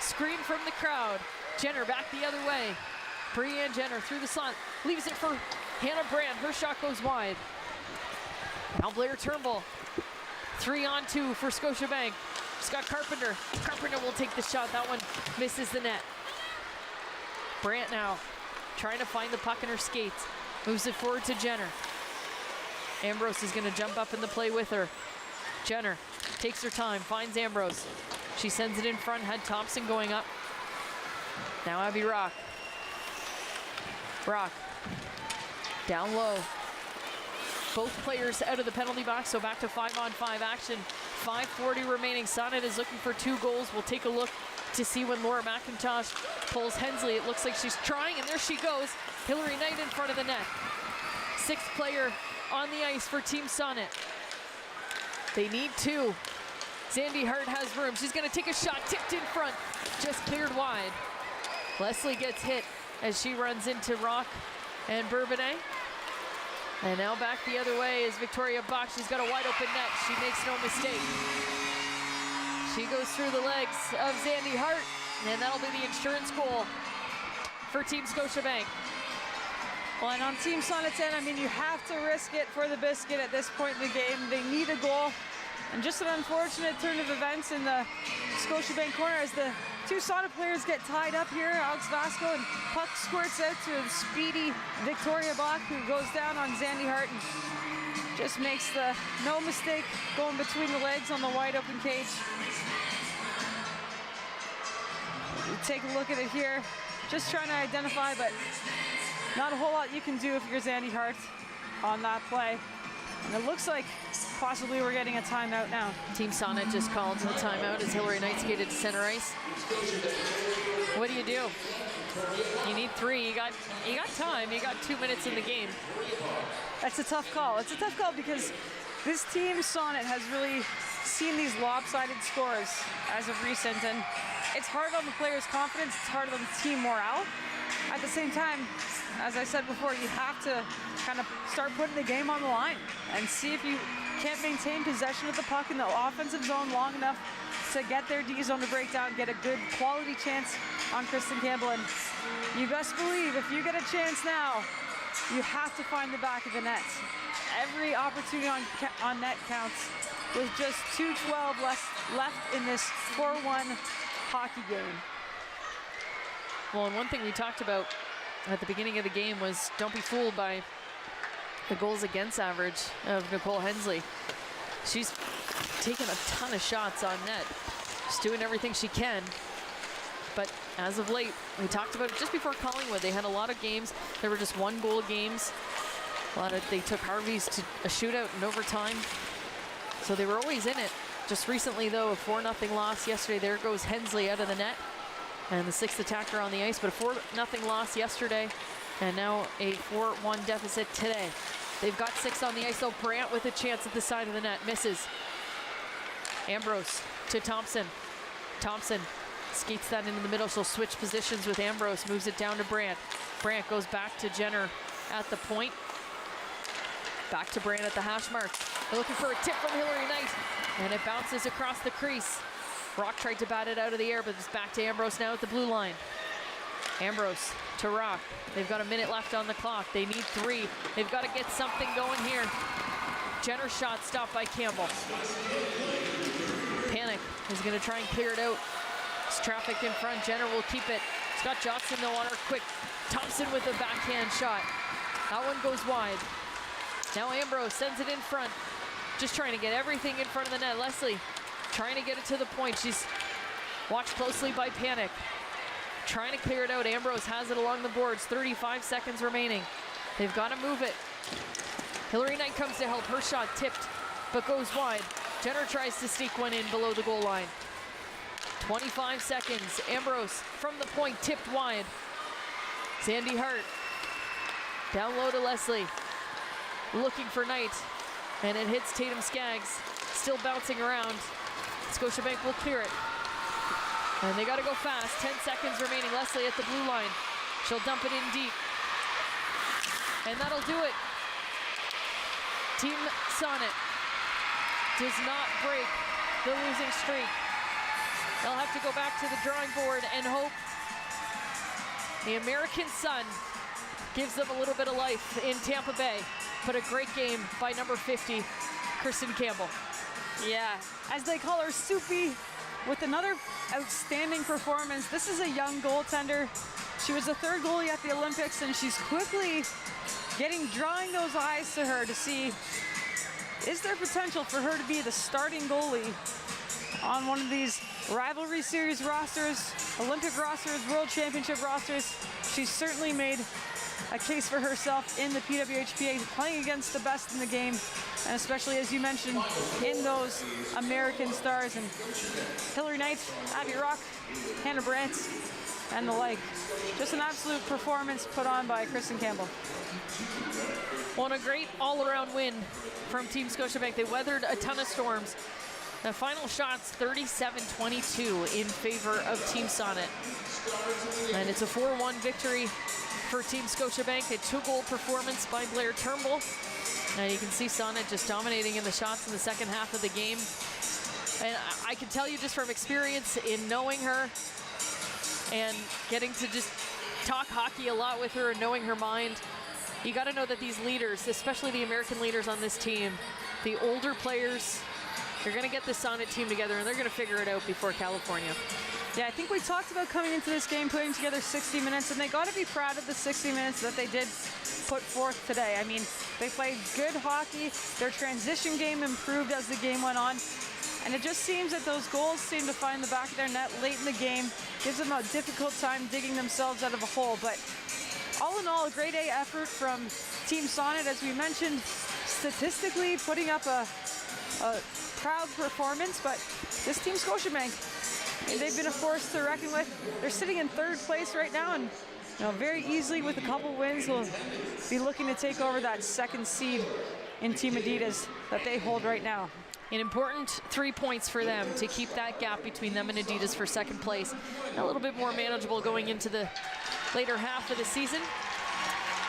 screen from the crowd. Jenner back the other way. Brianne Jenner through the slot, leaves it for Hannah Brand. Her shot goes wide. Now Blair Turnbull. 3-on-2 for Scotiabank. Scott Carpenter. Carpenter will take the shot. That one misses the net. Brandt now trying to find the puck in her skates. Moves it forward to Jenner. Ambrose is going to jump up in the play with her. Jenner takes her time, finds Ambrose. She sends it in front, had Thompson going up. Now Abby Rock. Rock down low. Both players out of the penalty box, so back to 5-on-5 action. 5:40 remaining. Sonnet is looking for 2 goals. We'll take a look to see when Laura McIntosh pulls Hensley. It looks like she's trying, and there she goes. Hillary Knight in front of the net. 6th player on the ice for Team Sonnet. They need 2. Zandy Hart has room. She's going to take a shot, tipped in front, just cleared wide. Leslie gets hit as she runs into Rock and Bourbonnais. And now back the other way is Victoria Bach. She's got a wide open net. She makes no mistake. She goes through the legs of Zandy Hart, and that'll be the insurance goal for Team Scotiabank. Well, and on Team Sonnet's end, I mean, you have to risk it for the biscuit at this point in the game. They need a goal. And just an unfortunate turn of events in the Scotiabank corner as the 2 Sonnet players get tied up here. Alex Vasco, and puck squirts out to the speedy Victoria Bach, who goes down on Zandy Hart and just makes the no mistake going between the legs on the wide open cage. You take a look at it here, just trying to identify, but not a whole lot you can do if you're Zandy Hart on that play. And it looks like possibly we're getting a timeout now. Team Sonnet just called a timeout as Hillary Knight skated to center ice. What do? You need 3. You got time. You got 2 minutes in the game. That's a tough call. It's a tough call because this Team Sonnet has really seen these lopsided scores as of recent, and it's hard on the players' confidence. It's hard on the team morale. At the same time, as I said before, you have to kind of start putting the game on the line and see if you can't maintain possession of the puck in the offensive zone long enough to get their D zone to break down, get a good quality chance on Kristen Campbell. And you best believe if you get a chance now, you have to find the back of the net. Every opportunity on net counts with just 2:12 left in this 4-1 hockey game. Well, and one thing we talked about at the beginning of the game was don't be fooled by the goals against average of Nicole Hensley. She's taken a ton of shots on net. She's doing everything she can. But as of late, we talked about it just before Collingwood. They had a lot of games. There were just 1-goal games. They took Harvey's to a shootout in overtime. So they were always in it. Just recently, though, a 4-0 loss yesterday. There goes Hensley out of the net. And the 6th attacker on the ice, but a 4-0 loss yesterday, and now a 4-1 deficit today. They've got 6 on the ice, though. Brandt with a chance at the side of the net, misses. Ambrose to Thompson. Thompson skates that into the middle. She'll switch positions with Ambrose, moves it down to Brandt. Brandt goes back to Jenner at the point. Back to Brandt at the hash marks. They're looking for a tip from Hillary Knight, and it bounces across the crease. Rock tried to bat it out of the air, but it's back to Ambrose now at the blue line. Ambrose to Rock. They've got a minute left on the clock. They need 3. They've got to get something going here. Jenner's shot stopped by Campbell. Panic is going to try and clear it out. It's traffic in front. Jenner will keep it. Scott Johnson, though, on her quick. Thompson with a backhand shot. That one goes wide. Now Ambrose sends it in front. Just trying to get everything in front of the net. Leslie trying to get it to the point. She's watched closely by Panic. Trying to clear it out. Ambrose has it along the boards. 35 seconds remaining. They've got to move it. Hillary Knight comes to help. Her shot tipped, but goes wide. Jenner tries to sneak one in below the goal line. 25 seconds. Ambrose from the point, tipped wide. Sandy Hart down low to Leslie, looking for Knight, and it hits Tatum Skaggs, still bouncing around. Scotiabank will clear it. And they gotta go fast, 10 seconds remaining. Leslie at the blue line. She'll dump it in deep. And that'll do it. Team Sonnet does not break the losing streak. They'll have to go back to the drawing board and hope the American sun gives them a little bit of life in Tampa Bay. But a great game by number 50, Kristen Campbell. Yeah, as they call her, Soupy, with another outstanding performance. This is a young goaltender. She was the third goalie at the Olympics, and she's quickly drawing those eyes to her to see, is there potential for her to be the starting goalie on one of these rivalry series rosters, Olympic rosters, World Championship rosters? She's certainly made a case for herself in the PWHPA, playing against the best in the game, and especially, as you mentioned, in those American stars, and Hillary Knight, Abby Rock, Hannah Brandt, and the like. Just an absolute performance put on by Kristen Campbell. Well, a great all-around win from Team Scotiabank. They weathered a ton of storms. The final shots, 37-22 in favor of Team Sonnet. And it's a 4-1 victory for Team Scotiabank. A 2-goal performance by Blair Turnbull. And you can see Sonnet just dominating in the shots in the second half of the game. And I can tell you just from experience in knowing her and getting to just talk hockey a lot with her and knowing her mind, you got to know that these leaders, especially the American leaders on this team, the older players, they're going to get the Sonnet team together and they're going to figure it out before California. Yeah, I think we talked about coming into this game, putting together 60 minutes, and they got to be proud of the 60 minutes that they did put forth today. I mean, they played good hockey. Their transition game improved as the game went on. And it just seems that those goals seem to find the back of their net late in the game. Gives them a difficult time digging themselves out of a hole. But all in all, a grade A effort from Team Sonnet, as we mentioned, statistically putting up a proud performance. But this Team Scotiabank, they've been a force to reckon with. They're sitting in third place right now, and very easily with a couple wins will be looking to take over that second seed in Team Adidas that they hold right now. An important 3 points for them to keep that gap between them and Adidas for second place. A little bit more manageable going into the later half of the season.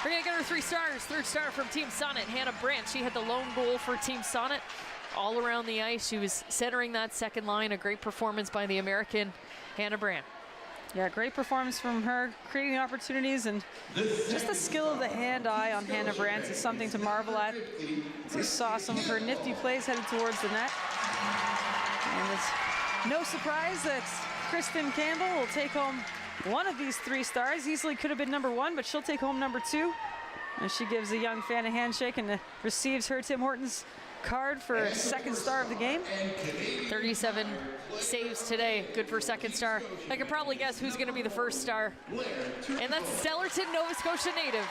We're gonna get her 3 stars. Third star from Team Sonnet, Hannah Brandt. She had the lone goal for Team Sonnet. All around the ice, she was centering that second line. A great performance by the American, Hannah Brandt. Yeah, great performance from her, creating opportunities, and just the skill of the hand-eye on Hannah Brandt is something to marvel at. As you saw some of her nifty plays headed towards the net. And it's no surprise that Kristen Campbell will take home one of these 3 stars. Easily could have been number 1, but she'll take home number 2. And she gives the young fan a handshake and receives her Tim Hortons card for second star of the game. 37 saves today, good for second star. I can probably guess who's going to be the first star, and that's Stellarton, Nova Scotia native,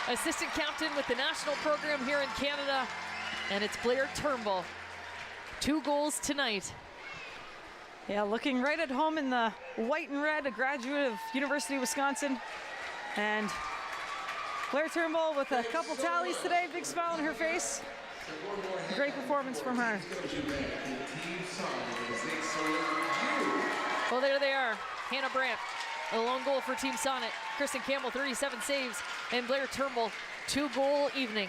assistant captain with the national program here in Canada, and it's Blair Turnbull. 2 goals tonight. Yeah, looking right at home in the white and red, a graduate of University of Wisconsin, and Blair Turnbull with a couple tallies today, big smile on her face. Great performance from her. Well, there they are. Hannah Brandt, a lone goal for Team Sonnet. Kristen Campbell, 37 saves. And Blair Turnbull, 2-goal evening.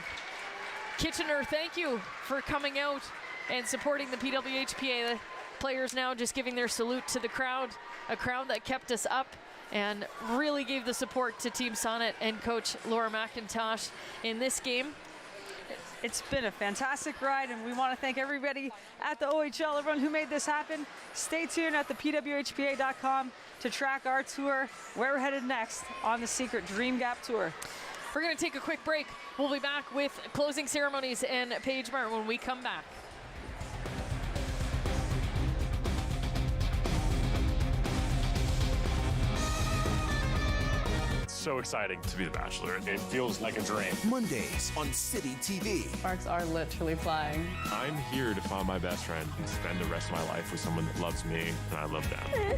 Kitchener, thank you for coming out and supporting the PWHPA. The players now just giving their salute to the crowd, a crowd that kept us up and really gave the support to Team Sonnet and Coach Laura McIntosh in this game. It's been a fantastic ride, and we want to thank everybody at the OHL, everyone who made this happen. Stay tuned at the PWHPA.com to track our tour, where we're headed next on the Secret Dream Gap Tour. We're going to take a quick break. We'll be back with closing ceremonies and Paige Martin when we come back. so exciting to be The Bachelor. It feels like a dream. Mondays on City TV. Sparks are literally flying. I'm here to find my best friend and spend the rest of my life with someone that loves me and I love them.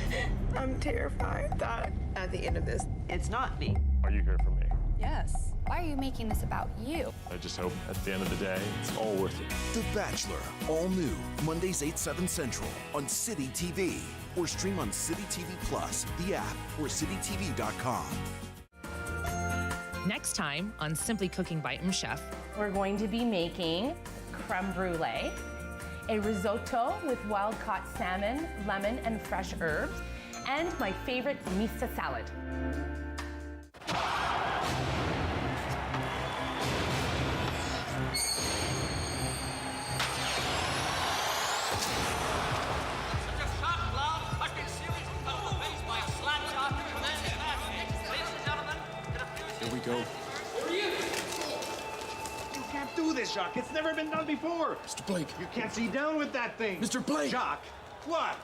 I'm terrified that at the end of this, it's not me. Are you here for me? Yes. Why are you making this about you? I just hope at the end of the day, it's all worth it. The Bachelor, all new, Mondays 8, 7 Central on City TV. Or stream on City TV Plus, the app, or citytv.com. Next time on Simply Cooking by Chef, We're going to be making creme brulee, a risotto with wild-caught salmon, lemon, and fresh herbs, and my favorite mista salad. Here we go. You can't do this, Jacques. It's never been done before. Mr. Blake. You can't see down with that thing. Mr. Blake. Jacques, what?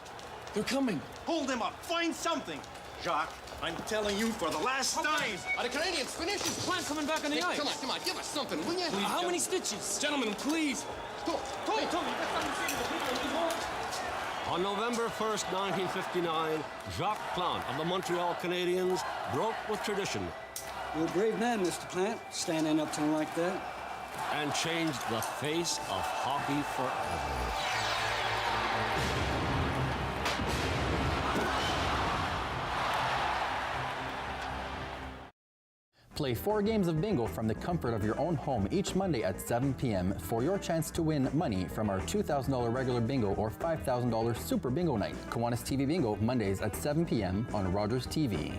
They're coming. Hold them up. Find something. Jacques, I'm telling you for the last time. Are the Canadians finished? Is Plant coming back on the ice? Come on, give us something, will you? Please, How many stitches? Gentlemen, please. Hey, Tommy, you got something to say to the people in the hall? On November 1st, 1959, Jacques Plant of the Montreal Canadiens broke with tradition. You're a brave man, Mr. Plant, standing up to him like that. And changed the face of hockey forever. Play 4 games of bingo from the comfort of your own home each Monday at 7 p.m. for your chance to win money from our $2,000 regular bingo or $5,000 super bingo night. Kiwanis TV Bingo, Mondays at 7 p.m. on Rogers TV.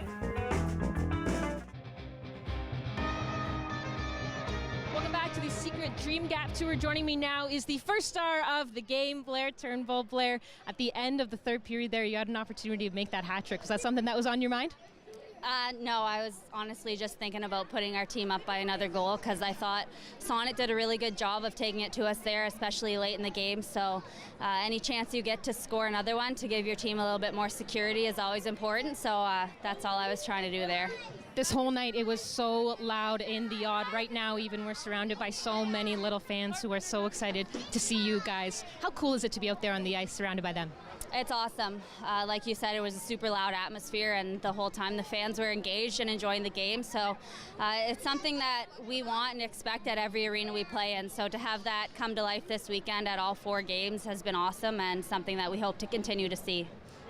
Welcome back to the Secret Dream Gap Tour. Joining me now is the first star of the game, Blair Turnbull. Blair, at the end of the third period there, you had an opportunity to make that hat trick. Was that something that was on your mind? No, I was honestly just thinking about putting our team up by another goal because I thought Sonnet did a really good job of taking it to us there, especially late in the game. So any chance you get to score another one to give your team a little bit more security is always important. So that's all I was trying to do there. This whole night, it was so loud in the Odd. Right now, even we're surrounded by so many little fans who are so excited to see you guys. How cool is it to be out there on the ice surrounded by them? It's awesome. Like you said, it was a super loud atmosphere, and the whole time the fans were engaged and enjoying the game. So it's something that we want and expect at every arena we play in. So to have that come to life this weekend at all 4 games has been awesome and something that we hope to continue to see.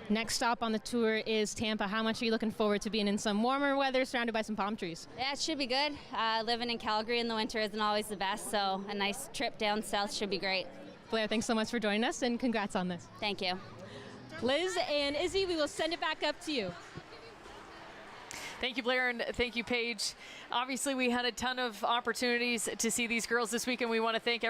Next stop on the tour is Tampa. How much are you looking forward to being in some warmer weather surrounded by some palm trees? Yeah, it should be good. Living in Calgary in the winter isn't always the best, so a nice trip down south should be great. Blair, thanks so much for joining us, and congrats on this. Thank you. Liz and Izzy, we will send it back up to you. Thank you, Blair, and thank you, Paige. Obviously, we had a ton of opportunities to see these girls this week, and we want to thank everyone.